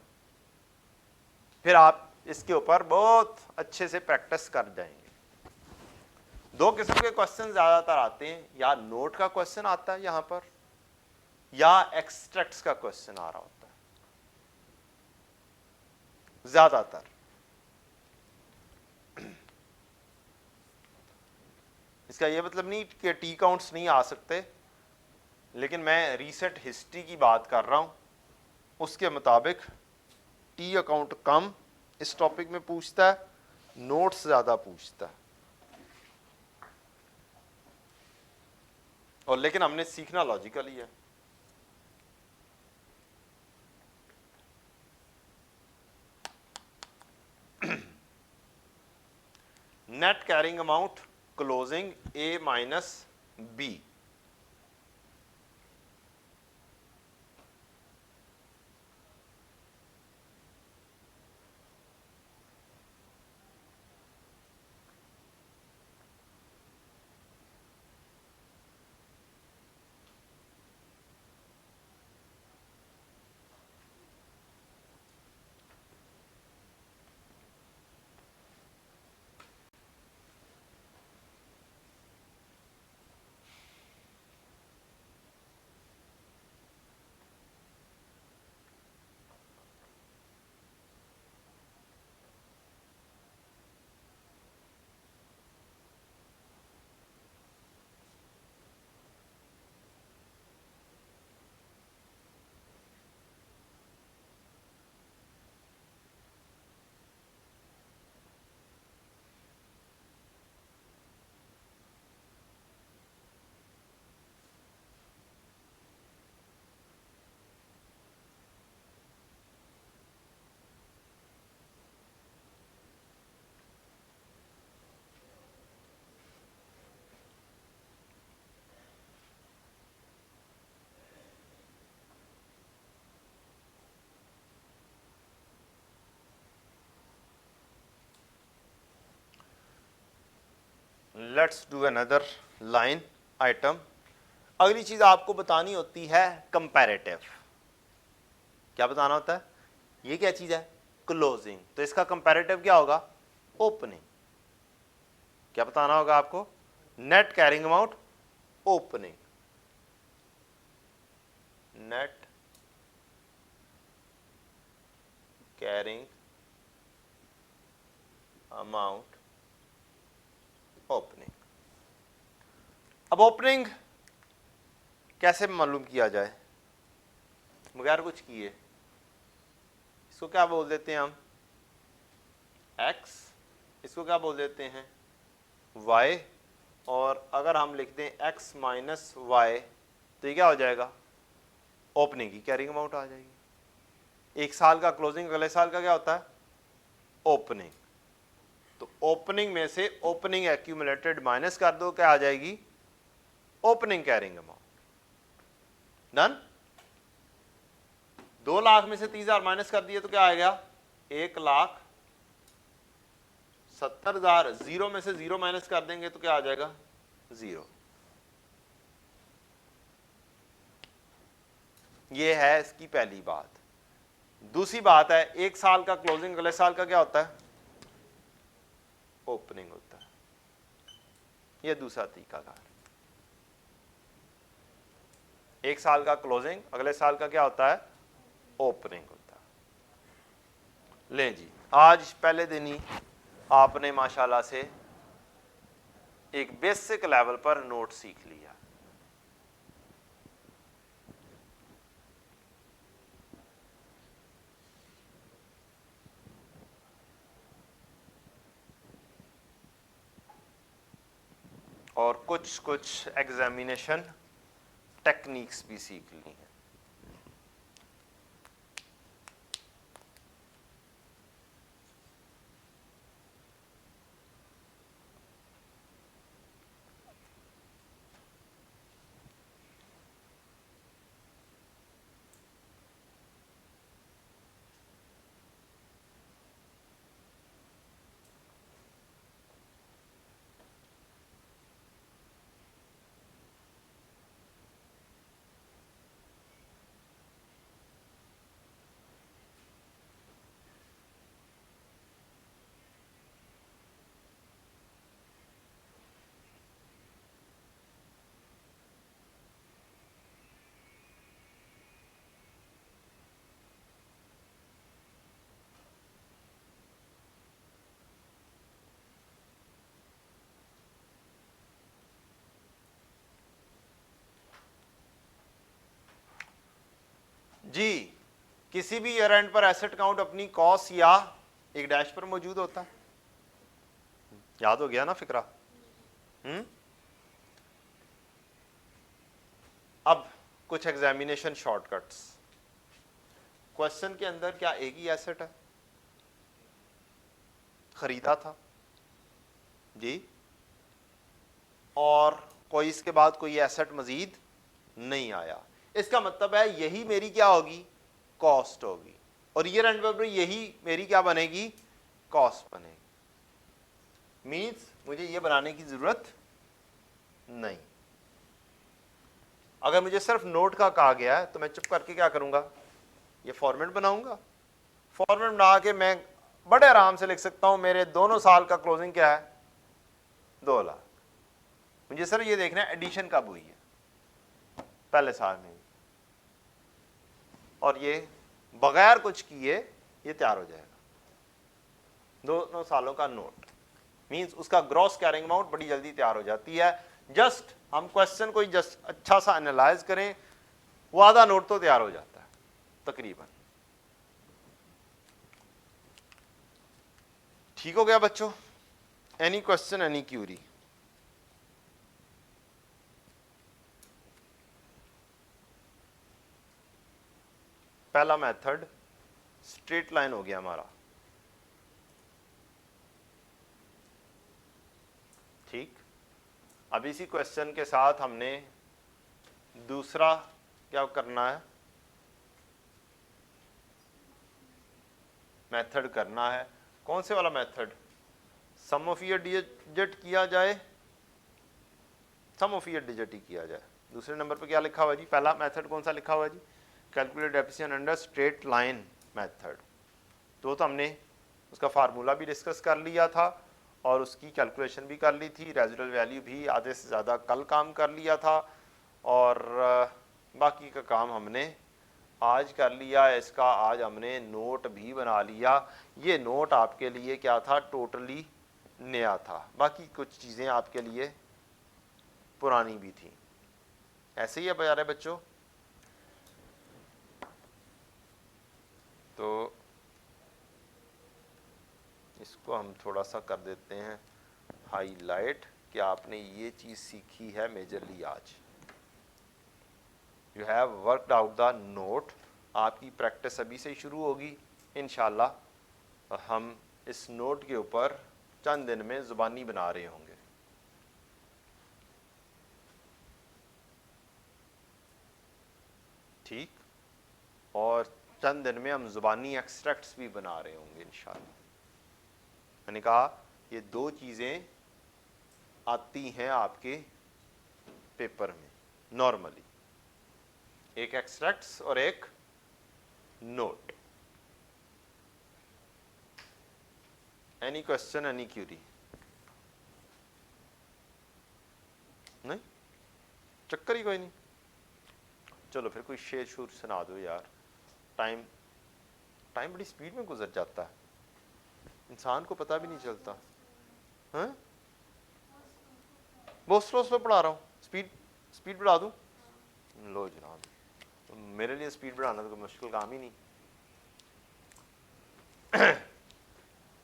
फिर आप इसके ऊपर बहुत अच्छे से प्रैक्टिस कर जाएंगे। 2 किस्म के क्वेश्चन ज्यादातर आते हैं, या नोट का क्वेश्चन आता है यहां पर, या एक्सट्रैक्ट्स का क्वेश्चन आ रहा होता है ज्यादातर। इसका यह मतलब नहीं कि टी काउंट्स नहीं आ सकते, लेकिन मैं रीसेंट हिस्ट्री की बात कर रहा हूं। उसके मुताबिक टी अकाउंट कम इस टॉपिक में पूछता है, नोट्स ज्यादा पूछता है। और लेकिन हमने सीखना लॉजिकली है। Net carrying amount closing A minus B. Let's do another line item. अगली चीज आपको बतानी होती है कंपैरेटिव। क्या बताना होता है? ये क्या चीज है? क्लोजिंग। तो इसका कंपैरेटिव क्या होगा? ओपनिंग। क्या बताना होगा आपको? Net carrying amount opening, net carrying amount opening. अब ओपनिंग कैसे मालूम किया जाए बगैर कुछ किए? इसको क्या बोल देते हैं हम? x। इसको क्या बोल देते हैं? y। और अगर हम लिख दें x माइनस वाई तो ये क्या हो जाएगा? ओपनिंग की कैरिंग अमाउंट आ जाएगी। एक साल का क्लोजिंग अगले साल का क्या होता है? ओपनिंग। तो ओपनिंग में से ओपनिंग एक्यूमुलेटेड माइनस कर दो, क्या आ जाएगी? Opening carrying amount. Done. 2 lakh में से 30,000 माइनस कर दिए तो क्या आएगा? 1,70,000। जीरो में से जीरो माइनस कर देंगे तो क्या आ जाएगा? 0। ये है इसकी पहली बात। दूसरी बात है, एक साल का क्लोजिंग अगले साल का क्या होता है? ओपनिंग होता है। यह दूसरा तरीकाकार। एक साल का क्लोजिंग अगले साल का क्या होता है? ओपनिंग होता है। ले जी, आज पहले दिन ही आपने माशाल्लाह से एक बेसिक लेवल पर नोट सीख लिया। और कुछ कुछ एग्जामिनेशन टेक्निक्स भी सीख ली हैं। जी, किसी भी ईयर एंड पर एसेट काउंट अपनी कॉस्ट या एक डैश पर मौजूद होता है। याद हो गया ना फिक्रा? अब कुछ एग्जामिनेशन शॉर्टकट्स। क्वेश्चन के अंदर क्या एक ही एसेट है? खरीदा था जी, और कोई इसके बाद कोई एसेट मजीद नहीं आया। इसका मतलब है यही मेरी क्या होगी? कॉस्ट होगी। और ईयर एंड पर यही मेरी क्या बनेगी? कॉस्ट बनेगी। मींस मुझे ये बनाने की जरूरत नहीं। अगर मुझे सिर्फ नोट का कहा गया है तो मैं चुप करके क्या करूंगा? ये फॉर्मेट बनाऊंगा। फॉर्मेट बना के मैं बड़े आराम से लिख सकता हूं मेरे दोनों साल का क्लोजिंग क्या है? 2 लाख। मुझे सर ये देखना है एडिशन कब हुई है पहले साल में, और ये बगैर कुछ किए ये तैयार हो जाएगा। दोनों सालों का नोट मींस उसका ग्रॉस कैरिंग अमाउंट बड़ी जल्दी तैयार हो जाती है। जस्ट हम क्वेश्चन को जस्ट अच्छा सा एनालाइज करें, वो आधा नोट तो तैयार हो जाता है तकरीबन। ठीक हो गया बच्चों? Any question, any Curie? पहला मेथड स्ट्रेट लाइन हो गया हमारा। ठीक। अब इसी क्वेश्चन के साथ हमने दूसरा क्या करना है? मेथड करना है। कौन से वाला method? Sum of year digit किया जाए सम ऑफ ईयर डिजिट ही किया जाए। दूसरे नंबर पे क्या लिखा हुआ जी, पहला मेथड कौन सा लिखा हुआ जी, calculate depreciation under straight line method. तो हमने उसका फार्मूला भी डिस्कस कर लिया था और उसकी कैलकुलेशन भी कर ली थी, रेजिडुअल वैल्यू भी आधे से ज़्यादा कल काम कर लिया था और बाकी का काम हमने आज कर लिया। इसका आज हमने नोट भी बना लिया। ये नोट आपके लिए क्या था, टोटली नया था, बाकी कुछ चीज़ें आपके लिए पुरानी भी थी। ऐसे ही है प्यारे बच्चों। तो इसको हम थोड़ा सा कर देते हैं हाईलाइट कि आपने ये चीज़ सीखी है मेजरली आज। You have worked out the note. आपकी प्रैक्टिस अभी से ही शुरू होगी इंशाल्लाह। हम इस नोट के ऊपर चंद दिन में ज़ुबानी बना रहे होंगे। ठीक, और चंद दिन में हम ज़ुबानी एक्सट्रैक्ट्स भी बना रहे होंगे इंशाल्लाह। मैंने कहा ये दो चीज़ें आती हैं आपके पेपर में नॉर्मली, एक एक्सट्रैक्ट्स और एक note. Any question, any Curie? नहीं, चक्कर ही कोई नहीं। चलो फिर कोई शेर शूर सुना दो यार। टाइम बड़ी स्पीड में गुजर जाता है, इंसान को पता भी नहीं चलता। हाँ, बहुत स्लो पढ़ा रहा हूँ, स्पीड बढ़ा दूँ? लो जनाब, मेरे लिए स्पीड बढ़ाना तो कोई मुश्किल काम ही नहीं।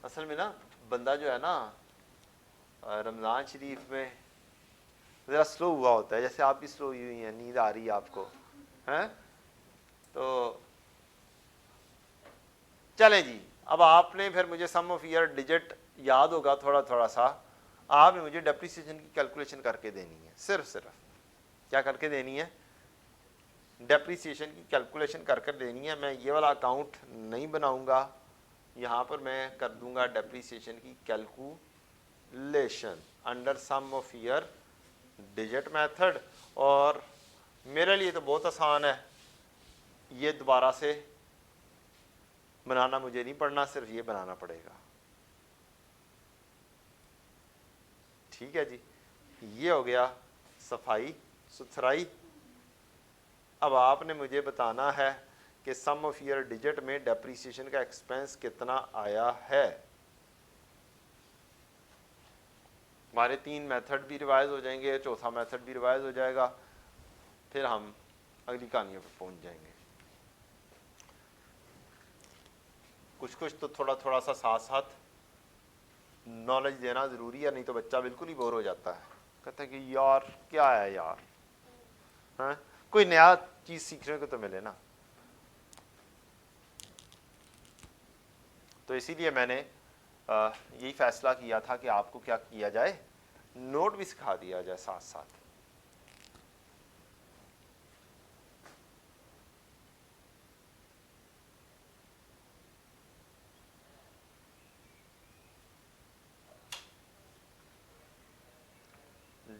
असल में ना बंदा जो है ना रमज़ान शरीफ में ज़रा स्लो हुआ होता है, जैसे आप भी स्लो हुई हैं, नींद आ रही है आपको, हैं? तो चलें जी, अब आपने फिर मुझे सम ऑफ ईयर डिजिट याद होगा थोड़ा सा। आपने मुझे डेप्रिसिएशन की कैलकुलेशन करके देनी है, सिर्फ क्या करके देनी है, डेप्रिसिएशन की कैलकुलेशन करके देनी है। मैं ये वाला अकाउंट नहीं बनाऊंगा, यहाँ पर मैं कर दूंगा डेप्रिसिएशन की calculation under sum of year digit method. और मेरे लिए तो बहुत आसान है, ये दोबारा से बनाना मुझे नहीं पड़ना, सिर्फ ये बनाना पड़ेगा। ठीक है जी, ये हो गया सफाई सुथराई। अब आपने मुझे बताना है कि सम ऑफ ईयर डिजिट में डेप्रिसिएशन का एक्सपेंस कितना आया है। हमारे 3 मेथड भी रिवाइज हो जाएंगे, चौथा मेथड भी रिवाइज हो जाएगा, फिर हम अगली कहानियों पर पहुंच जाएंगे। कुछ तो थोड़ा सा साथ नॉलेज देना ज़रूरी है, नहीं तो बच्चा बिल्कुल ही बोर हो जाता है, कहता है कि यार क्या है यार, हाँ? कोई नया चीज़ सीखने को तो मिले ना। तो इसीलिए मैंने यही फैसला किया था कि आपको क्या किया जाए, नोट भी सिखा दिया जाए साथ साथ।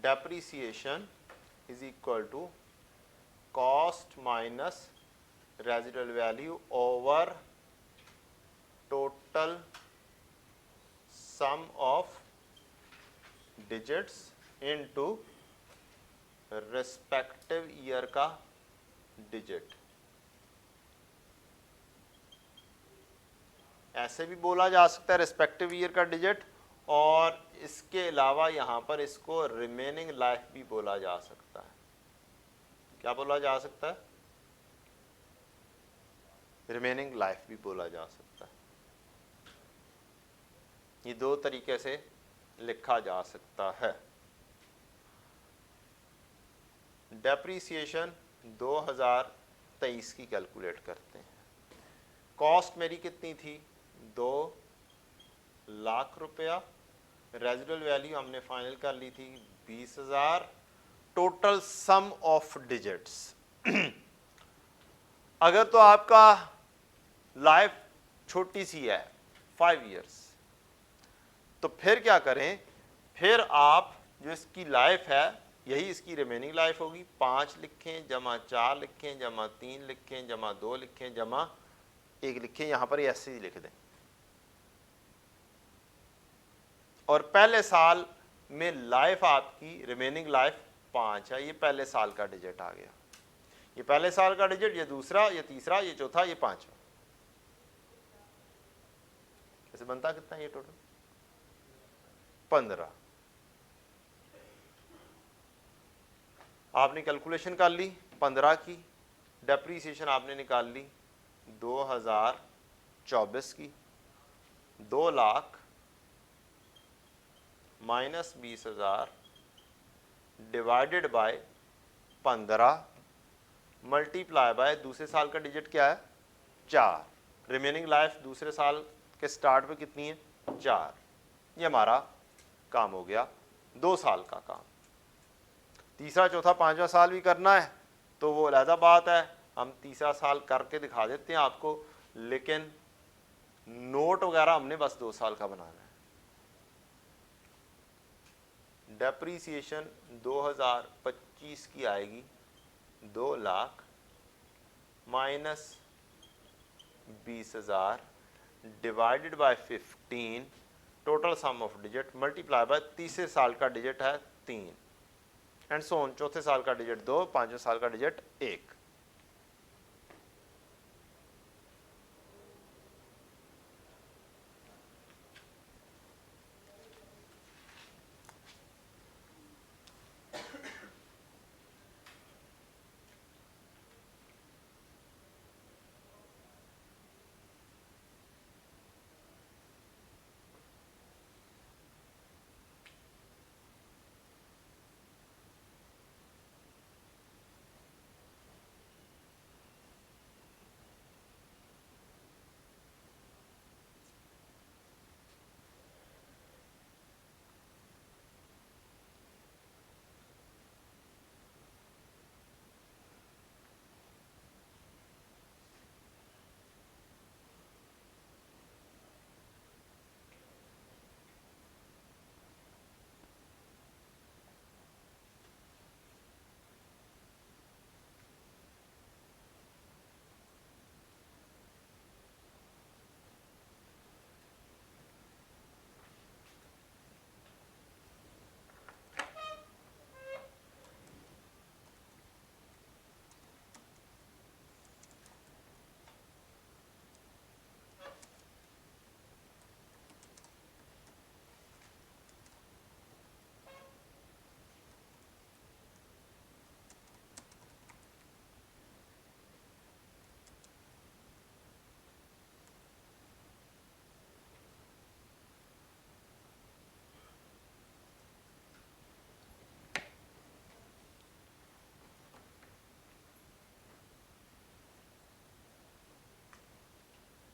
Depreciation is equal to cost minus residual value over total sum of digits into respective year का डिजिट। ऐसे भी बोला जा सकता है रिस्पेक्टिव ईयर का डिजिट, और इसके अलावा यहाँ पर इसको रिमेनिंग लाइफ भी बोला जा सकता है। क्या बोला जा सकता है? रिमेनिंग लाइफ भी बोला जा सकता है। ये दो तरीके से लिखा जा सकता है। डेप्रिसिएशन 2023 की कैलकुलेट करते हैं। कॉस्ट मेरी कितनी थी? 2 लाख रुपया। रेजिडुअल वैल्यू हमने फाइनल कर ली थी 20,000। टोटल सम ऑफ डिजिट्स अगर तो आपका लाइफ छोटी सी है 5 इयर्स, तो फिर क्या करें, फिर आप जो इसकी लाइफ है यही इसकी रिमेनिंग लाइफ होगी। 5 लिखें जमा 4 लिखें जमा 3 लिखें जमा 2 लिखें जमा 1 लिखें, यहां पर ऐसे ही लिख दें। और पहले साल में लाइफ आपकी रिमेनिंग लाइफ 5 है। ये पहले साल का डिजिट आ गया, ये पहले साल का डिजिट, ये दूसरा, ये तीसरा, ये चौथा, ये पांचवा। ऐसे बनता कितना ये टोटल? 15। आपने कैलकुलेशन कर ली 15 की, डेप्रीसिएशन आपने निकाल ली 2024 की, 2 lakh minus 20,000 divided by 15 multiply bye दूसरे साल का डिजिट क्या है? 4। रिमेनिंग लाइफ दूसरे साल के स्टार्ट पे कितनी है? 4। ये हमारा काम हो गया 2 साल का काम। तीसरा चौथा पांचवा साल भी करना है तो वो अलग बात है, हम तीसरा साल करके दिखा देते हैं आपको, लेकिन नोट वगैरह हमने बस 2 साल का बनाना है। डेप्रीसिएशन 2025 की आएगी 2 lakh minus 20,000 divided by 15 total sum of digit multiply by तीसरे साल का डिजिट है 3 एंड सो ऑन, चौथे साल का डिजिट 2, पांचवें साल का डिजिट 1।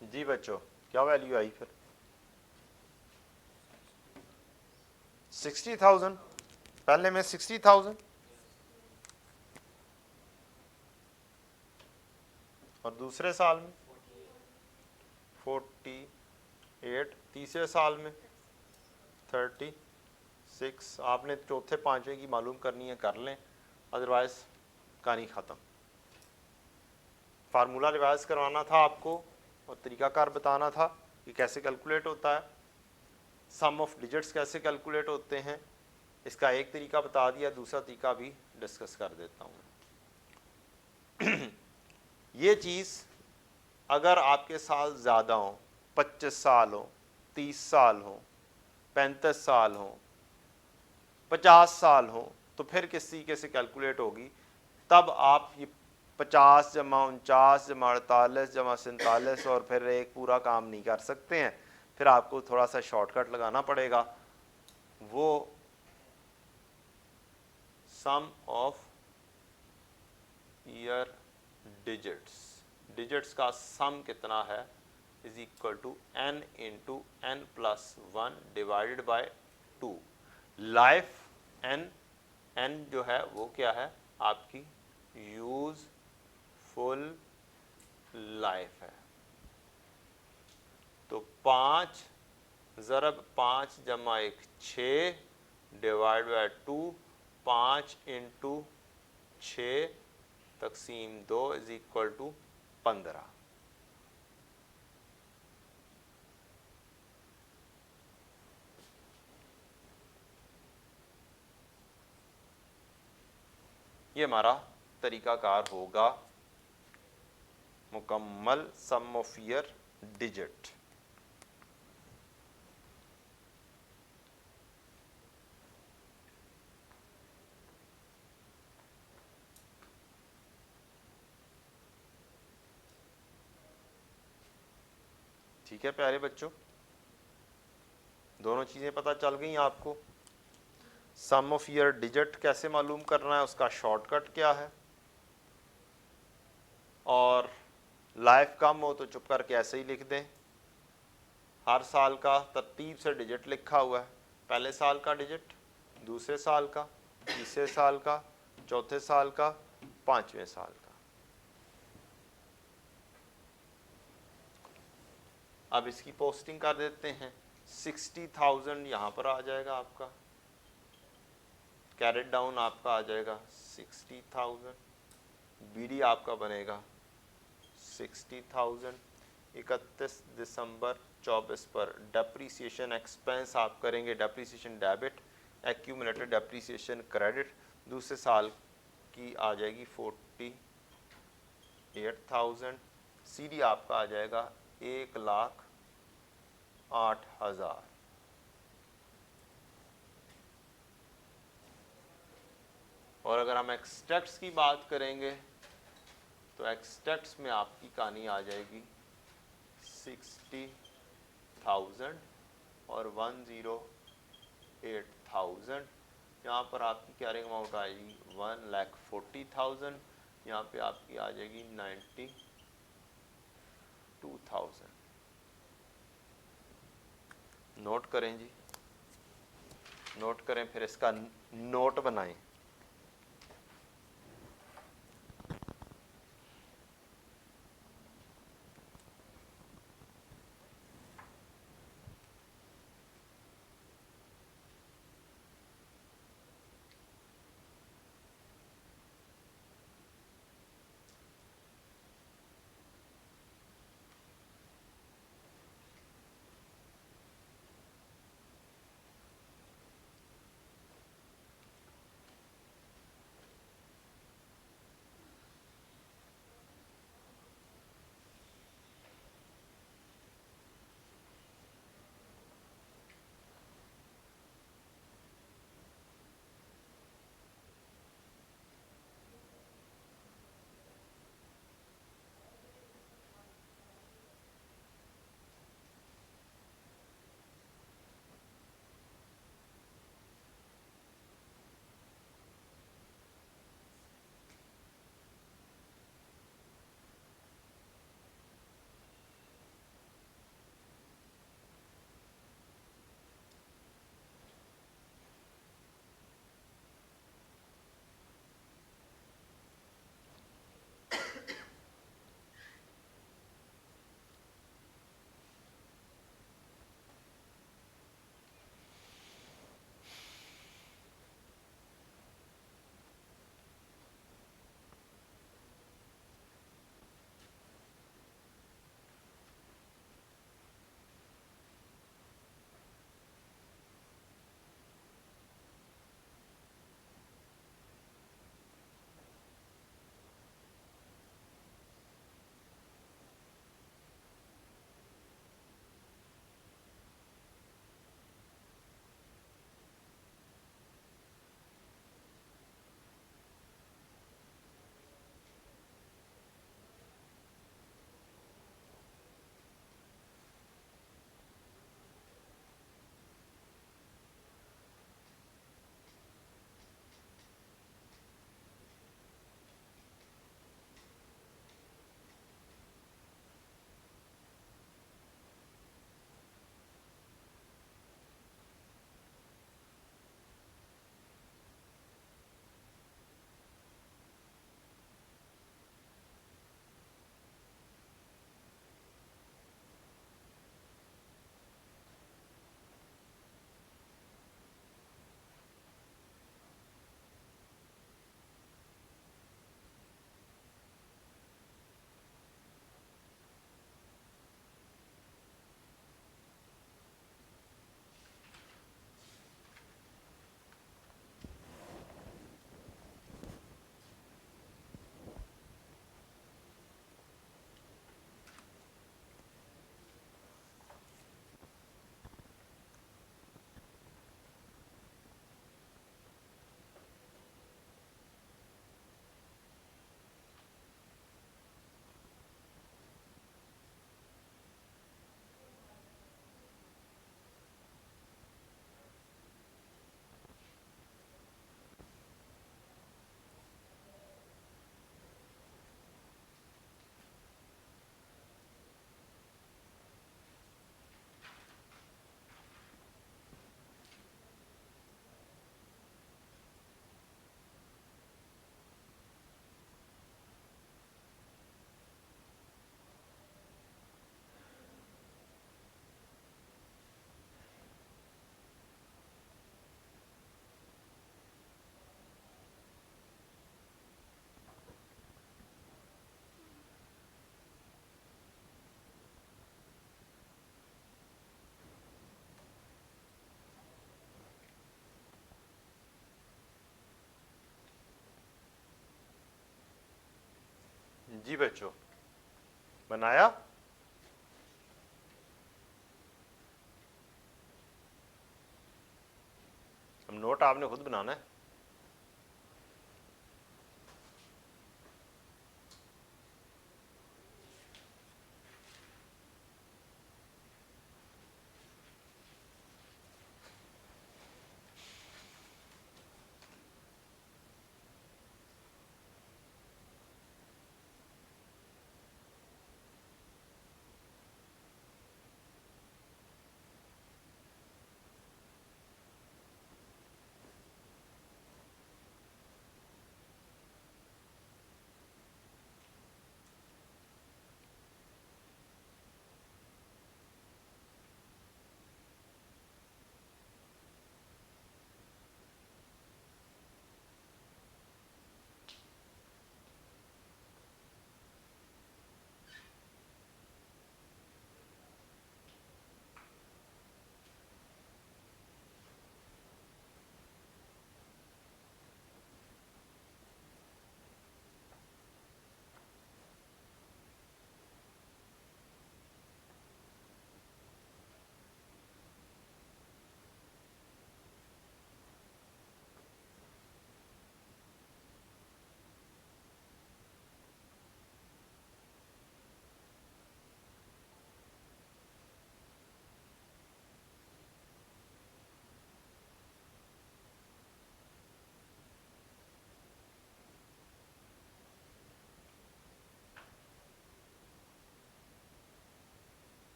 जी बच्चों, क्या वैल्यू आई फिर? 60,000। पहले में 60,000 और दूसरे साल में 48, तीसरे साल में 36। आपने चौथे पांचवें की मालूम करनी है कर लें, अदरवाइज कहानी ख़त्म। फार्मूला रिवाइज करवाना था आपको और तरीकाकार बताना था कि कैसे कैलकुलेट होता है, सम ऑफ डिजिट्स कैसे कैलकुलेट होते हैं। इसका एक तरीका बता दिया, दूसरा तरीका भी डिस्कस कर देता हूँ। ये चीज़ अगर आपके साल ज़्यादा हों, 25 साल हो, 30 साल हो, 35 साल हो, 50 साल हो, तो फिर किस तरीके से कैलकुलेट होगी। तब आप ये 50 जमा 49 जमा 48 जमा 47 और फिर एक पूरा काम नहीं कर सकते हैं, फिर आपको थोड़ा सा शॉर्टकट लगाना पड़ेगा। वो सम ऑफ ईयर डिजिट्स का सम कितना है is equal to n into n plus 1 divided by 2। Life n जो है वो क्या है आपकी यूजफुल लाइफ है। तो 5 ज़रब 5 जमा 1 6 डिवाइड बाय 2 5 इंटू 6 तकसीम 2 इज इक्वल टू 15। ये हमारा तरीकाकार होगा मुकम्मल सम ऑफ ईयर डिजिट। ठीक है प्यारे बच्चों, दोनों चीज़ें पता चल गई आपको। सम ऑफ ईयर डिजिट कैसे मालूम करना है, उसका शॉर्टकट क्या है, और लाइफ कम हो तो चुप करके ऐसे ही लिख दें। हर साल का तरतीब से डिजिट लिखा हुआ है, पहले साल का डिजिट, दूसरे साल का, तीसरे साल का, चौथे साल का, पांचवें साल का। अब इसकी पोस्टिंग कर देते हैं। 60,000 यहाँ पर आ जाएगा आपका, कैरेट डाउन आपका आ जाएगा 60,000, बीडी आपका बनेगा 60,000। 31 दिसंबर 24 पर डेप्रीसिएशन एक्सपेंस आप करेंगे, depreciation debit, accumulated depreciation credit, दूसरे साल की आ जाएगी 48,000। सीडी आपका आ जाएगा 1,08,000। और अगर हम एक्सट्रैक्ट्स की बात करेंगे तो एक्सट्रैक्ट्स में आपकी कहानी आ जाएगी 60,000 और 108,000। यहाँ पर आपकी कैरिंग अमाउंट आएगी 1,40,000। यहाँ पे आपकी आ जाएगी 92,000। नोट करें जी, नोट करें, फिर इसका नोट बनाएं। जी बच्चों, बनाया? अब नोट आपने खुद बनाना है।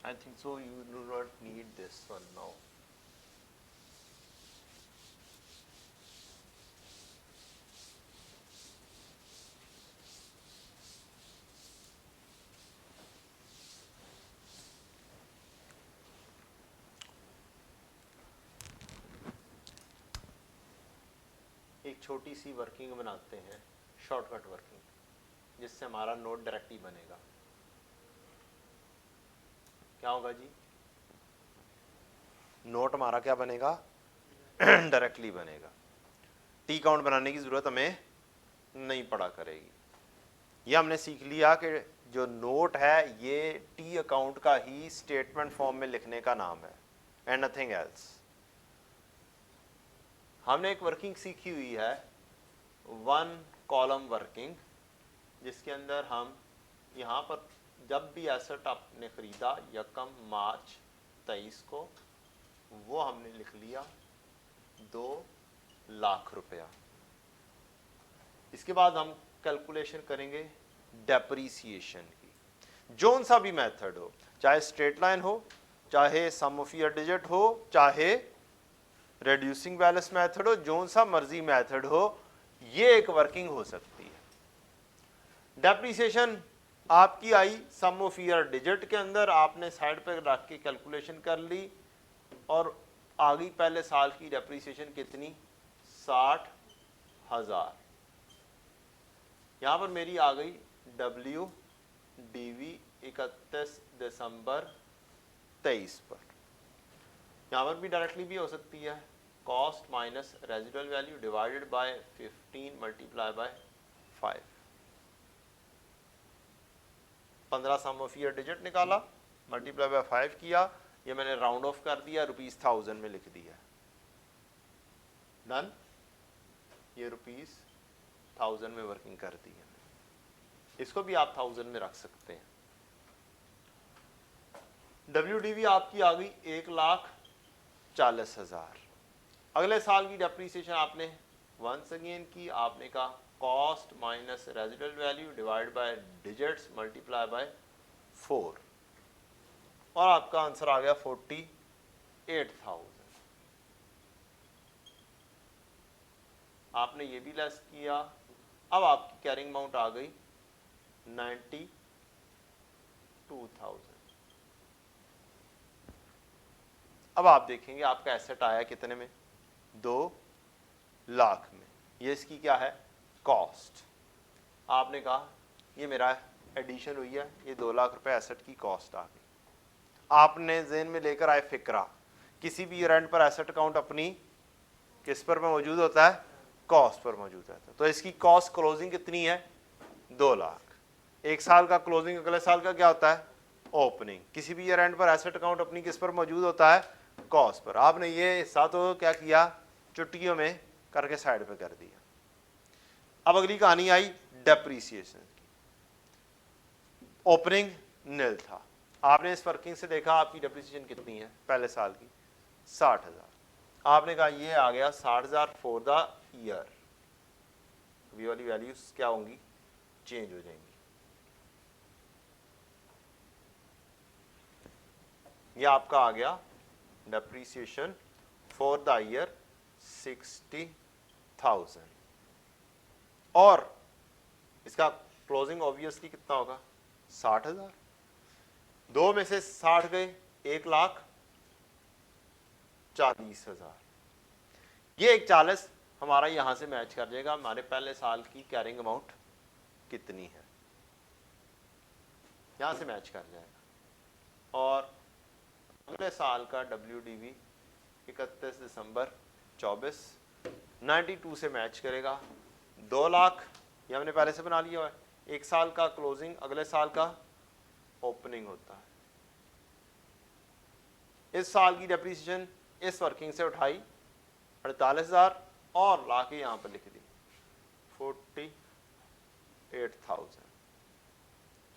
I think so you do not need this one now. एक छोटी सी वर्किंग बनाते हैं, शॉर्टकट वर्किंग, जिससे हमारा नोट डायरेक्टली बनेगा। क्या होगा जी? नोट हमारा क्या बनेगा? डायरेक्टली बनेगा। टी काउंट बनाने की जरूरत हमें नहीं पड़ा करेगी। ये हमने सीख लिया कि जो नोट है ये टी अकाउंट का ही स्टेटमेंट फॉर्म में लिखने का नाम है, एंड नथिंग एल्स। हमने एक वर्किंग सीखी हुई है, वन कॉलम वर्किंग, जिसके अंदर हम यहाँ पर जब भी एसेट आपने खरीदा यकम मार्च 23 को, वो हमने लिख लिया 2 लाख रुपया। इसके बाद हम कैलकुलेशन करेंगे डेप्रीसिएशन की। जोन सा भी मेथड हो, चाहे स्ट्रेट लाइन हो, चाहे सम ऑफ ईयर डिजिट हो, चाहे रेड्यूसिंग बैलेंस मेथड हो, जोन सा मर्जी मेथड हो, ये एक वर्किंग हो सकती है। डेप्रीसिएशन आपकी आई सम ऑफ ईयर डिजिट के अंदर, आपने साइड पे रख के कैलकुलेशन कर ली और आ गई पहले साल की डेप्रीसिएशन कितनी? 60,000। यहां पर मेरी आ गई WDV 31 दिसंबर 23 पर। यहां पर भी डायरेक्टली भी हो सकती है, cost minus residual value divided by 15 multiply by 5। 15 sum of year digit निकाला, मल्टीप्लाई बाय 5 किया, ये मैंने राउंड ऑफ कर दिया, ₹1000 में लिख दिया, डन। ये ₹1000 में वर्किंग कर दी है। इसको भी आप 1000 में रख सकते हैं। WDV आपकी आ गई 1,40,000। अगले साल की डेप्रीसिएशन आपने वंस अगेन की, आपने कहा cost minus residual value divide by digits multiply by 4, और आपका आंसर आ गया 48,000। आपने ये भी लेस किया, अब आपकी कैरिंग अमाउंट आ गई 92,000। अब आप देखेंगे आपका एसेट आया कितने में? 2 लाख में। ये इसकी क्या है? कॉस्ट। आपने कहा ये मेरा एडिशन हुई है, ये 2 लाख रुपए एसेट की कॉस्ट आ गई। आपने ज़हन में लेकर आए फिक्रा, किसी भी ईयर एंड पर एसेट अकाउंट अपनी किस पर मौजूद होता है? कॉस्ट पर मौजूद रहता है। तो इसकी कॉस्ट क्लोजिंग कितनी है? 2 लाख। एक साल का क्लोजिंग अगले साल का क्या होता है? ओपनिंग। किसी भी ईयर एंड पर एसेट अकाउंट अपनी किस पर मौजूद होता है? Cost per. आपने ये हिस्सा तो क्या किया, चुटकियों में करके साइड पे कर दिया। अब अगली कहानी आई डेप्रीसिएशन की। ओपनिंग नील था, आपने इस वर्किंग से देखा आपकी डेप्रीसिएशन कितनी है पहले साल की? 60,000। आपने कहा ये आ गया 60,000 फॉर द ईयर। वी वाली वैल्यूज क्या होंगी? चेंज हो जाएंगी। ये आपका आ गया डेप्रीसिएशन फॉर द ईयर 60,000, और इसका क्लोजिंग ऑब्वियसली कितना होगा? 60,000। 2 में से 60 गए, 1,40,000। ये 1,40,000 हमारा यहां से मैच कर जाएगा, हमारे पहले साल की कैरिंग अमाउंट कितनी है, यहां से मैच कर जाएगा। और अगले साल का WDV 31 दिसंबर 24 92 से मैच करेगा। 2 लाख ये हमने पहले से बना लिया है। एक साल का क्लोजिंग अगले साल का ओपनिंग होता है। इस साल की डेप्रीसिएशन इस वर्किंग से उठाई 48,000 और लाके यहां पर लिख दी 48,000।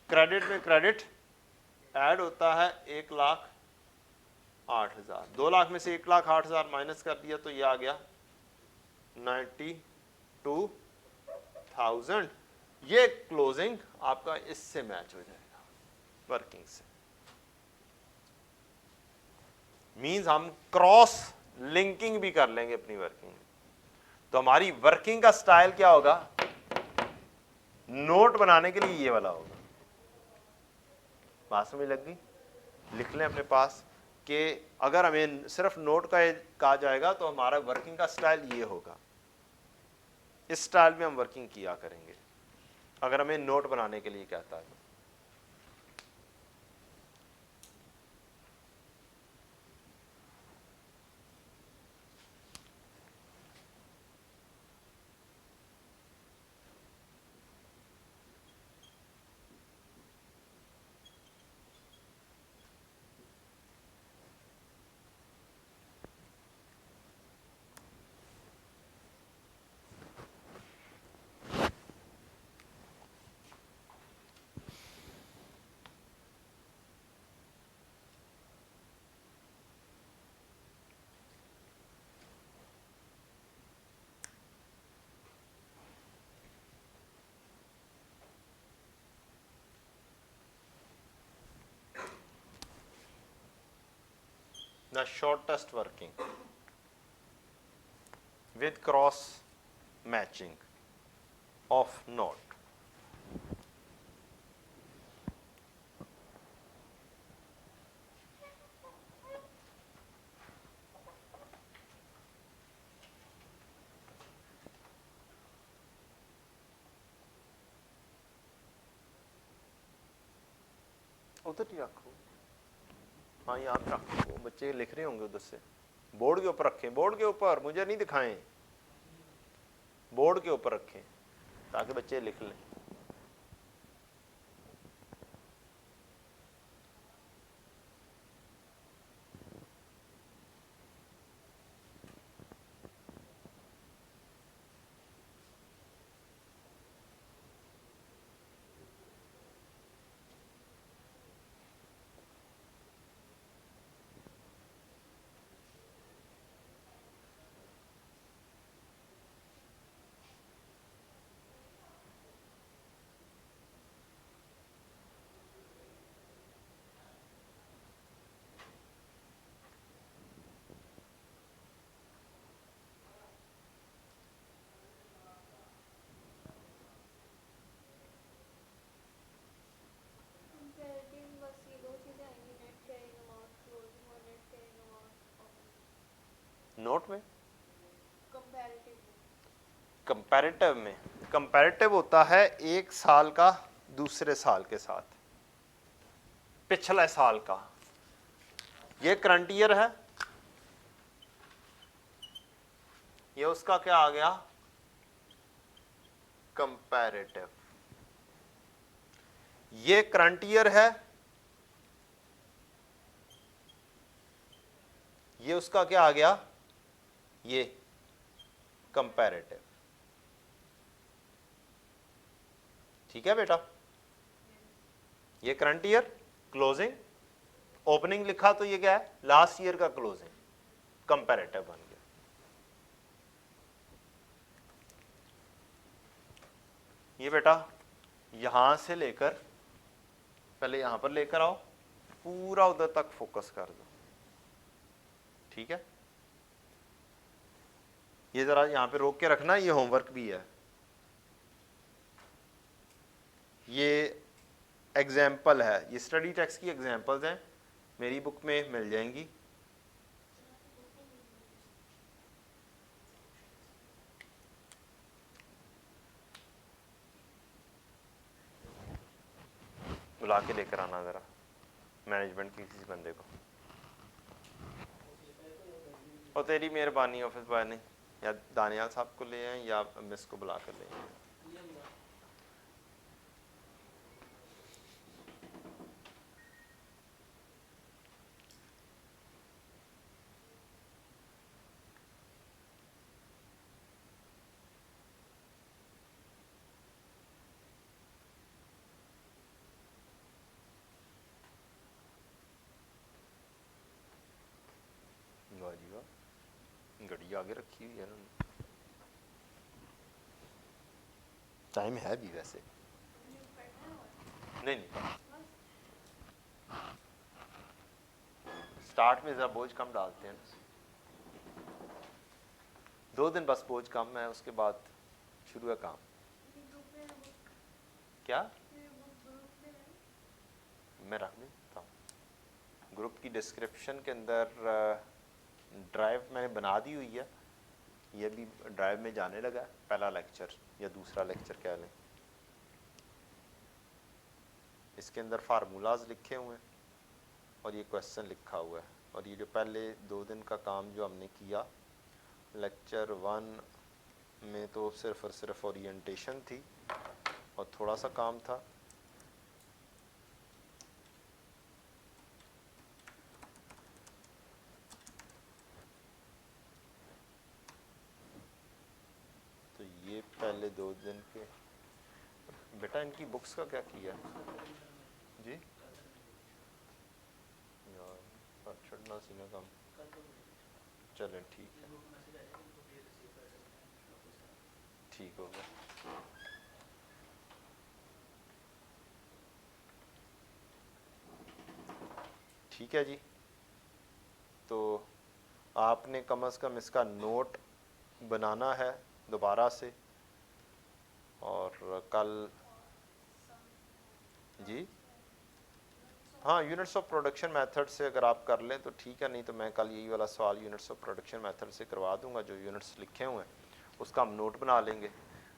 क्रेडिट में क्रेडिट ऐड होता है 1,08,000। 2 लाख में से 1,08,000 माइनस कर दिया तो ये आ गया 92,000। ये क्लोजिंग आपका इससे मैच हो जाएगा वर्किंग से। मीन्स हम क्रॉस लिंकिंग भी कर लेंगे अपनी वर्किंग। तो हमारी वर्किंग का स्टाइल क्या होगा, नोट बनाने के लिए ये वाला होगा। बात समझ लग गई? लिख लें अपने पास कि अगर हमें सिर्फ नोट का कहा जाएगा तो हमारा वर्किंग का स्टाइल ये होगा, इस स्टाइल में हम वर्किंग किया करेंगे अगर हमें नोट बनाने के लिए कहता है। The shortest working with cross matching of note. उधर ही रखो, हाँ यहाँ पे रखो, बच्चे लिख रहे होंगे उधर से। बोर्ड के ऊपर रखें, बोर्ड के ऊपर, मुझे नहीं दिखाएं, बोर्ड के ऊपर रखें ताकि बच्चे लिख लें। नोट में कंपैरेटिव में, कंपैरेटिव होता है एक साल का दूसरे साल के साथ, पिछले साल का। ये करंट ईयर है, ये उसका क्या आ गया, कंपैरेटिव। ये करंट ईयर है, ये उसका क्या आ गया, ये कंपैरेटिव। ठीक है बेटा, ये करंट ईयर क्लोजिंग, ओपनिंग लिखा तो ये क्या है, लास्ट ईयर का क्लोजिंग, कंपैरेटिव बन गया। ये बेटा यहां से लेकर, पहले यहां पर लेकर आओ, पूरा उधर तक फोकस कर दो। ठीक है, ये जरा यहां पे रोक के रखना, ये होमवर्क भी है। ये एग्जाम्पल है, ये स्टडी टेक्स्ट की एग्जाम्पल्स हैं, मेरी बुक में मिल जाएंगी। बुला के लेकर आना जरा मैनेजमेंट की किसी बंदे को। और तेरी मेहरबानी ऑफिस बॉय ने, या दानियाल साहब को ले आए या मिस को बुला कर ले आए। घड़ी आगे रखी हुई है ना, टाइम है भी वैसे। नहीं नहीं स्टार्ट में ज़रा बोझ कम डालते हैं, 2 दिन बस बोझ कम है, उसके बाद शुरू है काम। क्या मैं रख देता हूँ ग्रुप की डिस्क्रिप्शन के अंदर, ड्राइव मैंने बना दी हुई है, ये भी ड्राइव में जाने लगा, पहला लेक्चर या दूसरा लेक्चर कह लें। इसके अंदर फार्मूलाज लिखे हुए हैं और ये क्वेश्चन लिखा हुआ है, और ये जो पहले 2 दिन का काम जो हमने किया लेक्चर 1 में तो सिर्फ और सिर्फ ओरिएंटेशन थी और थोड़ा सा काम था। तो ये पहले 2 दिन के, बेटा इनकी बुक्स का क्या किया जी? यार छड़ना सीना काम, चलें ठीक है, ठीक हो गया। ठीक है जी, तो आपने कम से कम इसका नोट बनाना है दोबारा से, और कल जी हाँ यूनिट्स ऑफ प्रोडक्शन मेथड से अगर आप कर लें तो ठीक है, नहीं तो मैं कल यही वाला सवाल यूनिट्स ऑफ प्रोडक्शन मेथड से करवा दूंगा, जो यूनिट्स लिखे हुए हैं उसका हम नोट बना लेंगे।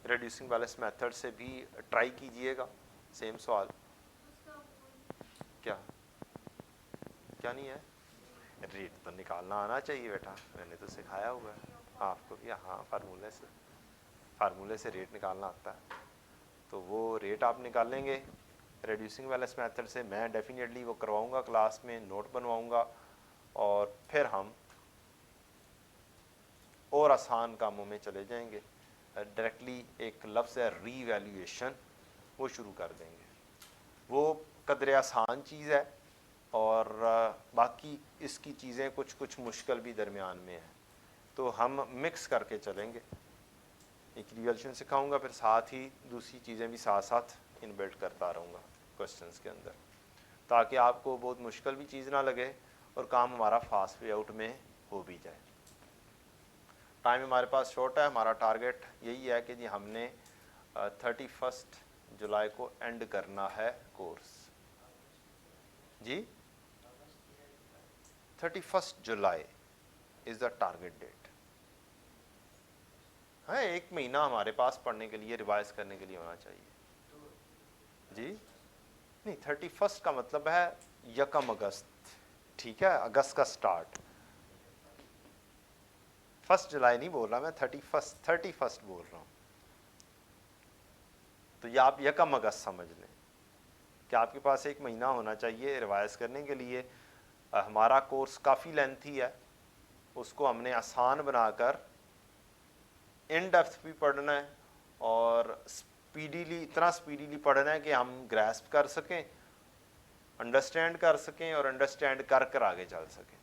रिड्यूसिंग बैलेंस मेथड से भी ट्राई कीजिएगा, सेम सवाल। क्या क्या नहीं है? रेट तो निकालना आना चाहिए बेटा, मैंने तो सिखाया हुआ है आपको भी। हाँ फार्मूले से रेट निकालना आता है, तो वो रेट आप निकालेंगे रिड्यूसिंग बैलेंस मेथड से। मैं डेफिनेटली वो करवाऊंगा क्लास में, नोट बनवाऊंगा, और फिर हम और आसान कामों में चले जाएंगे। डायरेक्टली एक लफ्ज़ है रीवैल्यूएशन, वो शुरू कर देंगे। वो कदरे आसान चीज़ है, और बाकी इसकी चीज़ें कुछ मुश्किल भी दरमियान में है, तो हम मिक्स करके चलेंगे। एक रिवैल्यूएशन सिखाऊंगा, फिर साथ ही दूसरी चीज़ें भी साथ साथ इनबिल्ट करता रहूँगा क्वेश्चंस के अंदर, ताकि आपको बहुत मुश्किल भी चीज़ ना लगे और काम हमारा फास्ट वे आउट में हो भी जाए। टाइम हमारे पास शॉर्ट है, हमारा टारगेट यही है कि जी हमने 31 जुलाई को एंड करना है कोर्स जी। 31 July is the target date है। 1 महीना हमारे पास पढ़ने के लिए, रिवाइज करने के लिए होना चाहिए जी। नहीं, 31 का मतलब है 1 अगस्त, ठीक है, अगस्त का स्टार्ट। 1 जुलाई नहीं बोल रहा मैं, 31 बोल रहा हूँ। तो ये आप 1 अगस्त समझ लें कि आपके पास 1 महीना होना चाहिए रिवाइज करने के लिए। हमारा कोर्स काफ़ी लेंथी है, उसको हमने आसान बनाकर इन डेप्थ भी पढ़ना है और स्पीडीली, इतना स्पीडीली पढ़ना है कि हम ग्रैस्प कर सकें, अंडरस्टैंड कर सकें और अंडरस्टैंड कर कर आगे चल सकें।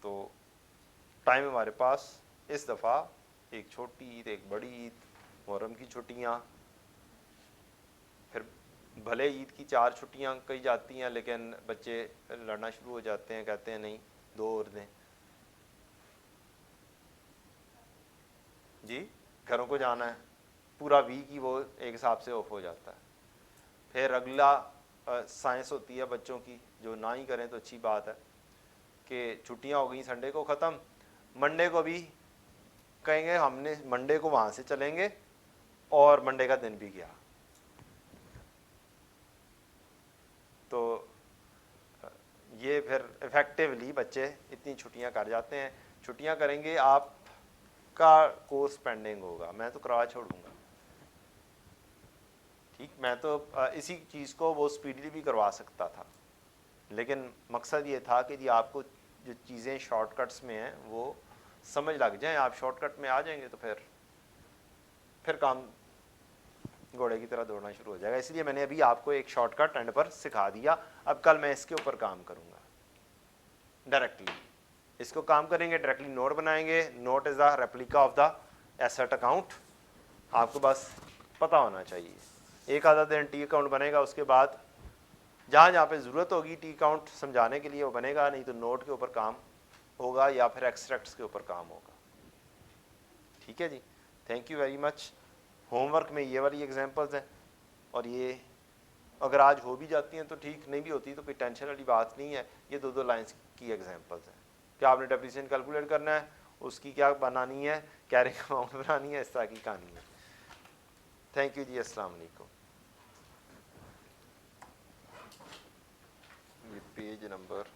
तो टाइम हमारे पास इस दफ़ा एक छोटी ईद, एक बड़ी ईद, मुहर्रम की छुट्टियाँ, फिर भले ईद की 4 छुट्टियाँ कही जाती हैं, लेकिन बच्चे लड़ना शुरू हो जाते हैं, कहते हैं नहीं 2 और दें जी, घरों को जाना है, पूरा वीक ही वो एक हिसाब से ऑफ हो जाता है। फिर अगला साइंस होती है बच्चों की, जो ना ही करें तो अच्छी बात है कि छुट्टियां हो गई संडे को ख़त्म, मंडे को भी कहेंगे हमने मंडे को वहाँ से चलेंगे, और मंडे का दिन भी गया। तो ये फिर इफ़ेक्टिवली बच्चे इतनी छुट्टियां कर जाते हैं। छुट्टियां करेंगे, आपका कोर्स पेंडिंग होगा, मैं तो करवा छोड़ूंगा, ठीक। मैं तो इसी चीज़ को वो स्पीडली भी करवा सकता था, लेकिन मकसद ये था कि जी आपको जो चीज़ें शॉर्टकट्स में हैं वो समझ लग जाएं। आप शॉर्टकट में आ जाएंगे तो फिर काम घोड़े की तरह दौड़ना शुरू हो जाएगा। इसलिए मैंने अभी आपको एक शॉर्टकट एंड पर सिखा दिया। अब कल मैं इसके ऊपर काम करूँगा, डायरेक्टली इसको काम करेंगे, डायरेक्टली नोट बनाएंगे। Note is the replica of the asset account, आपको बस पता होना चाहिए। एक आधा दिन टी अकाउंट बनेगा, उसके बाद जहाँ जहाँ पे ज़रूरत होगी टी काउंट समझाने के लिए वो बनेगा, नहीं तो नोट के ऊपर काम होगा या फिर एक्सट्रैक्ट्स के ऊपर काम होगा। ठीक है जी, thank you very much. Homework में ये वाली एग्जांपल्स हैं, और ये अगर आज हो भी जाती हैं तो ठीक, नहीं भी होती तो कोई टेंशन वाली बात नहीं है। ये दो दो लाइंस की एग्जांपल्स हैं कि आपने डेप्रिसिएशन कैलकुलेट करना है, उसकी क्या बनानी है, कैरिंग अमाउंट बनानी है, इस तरह की कहानी है। थैंक यू जी, अस्सलाम वालेकुम। ये पेज नंबर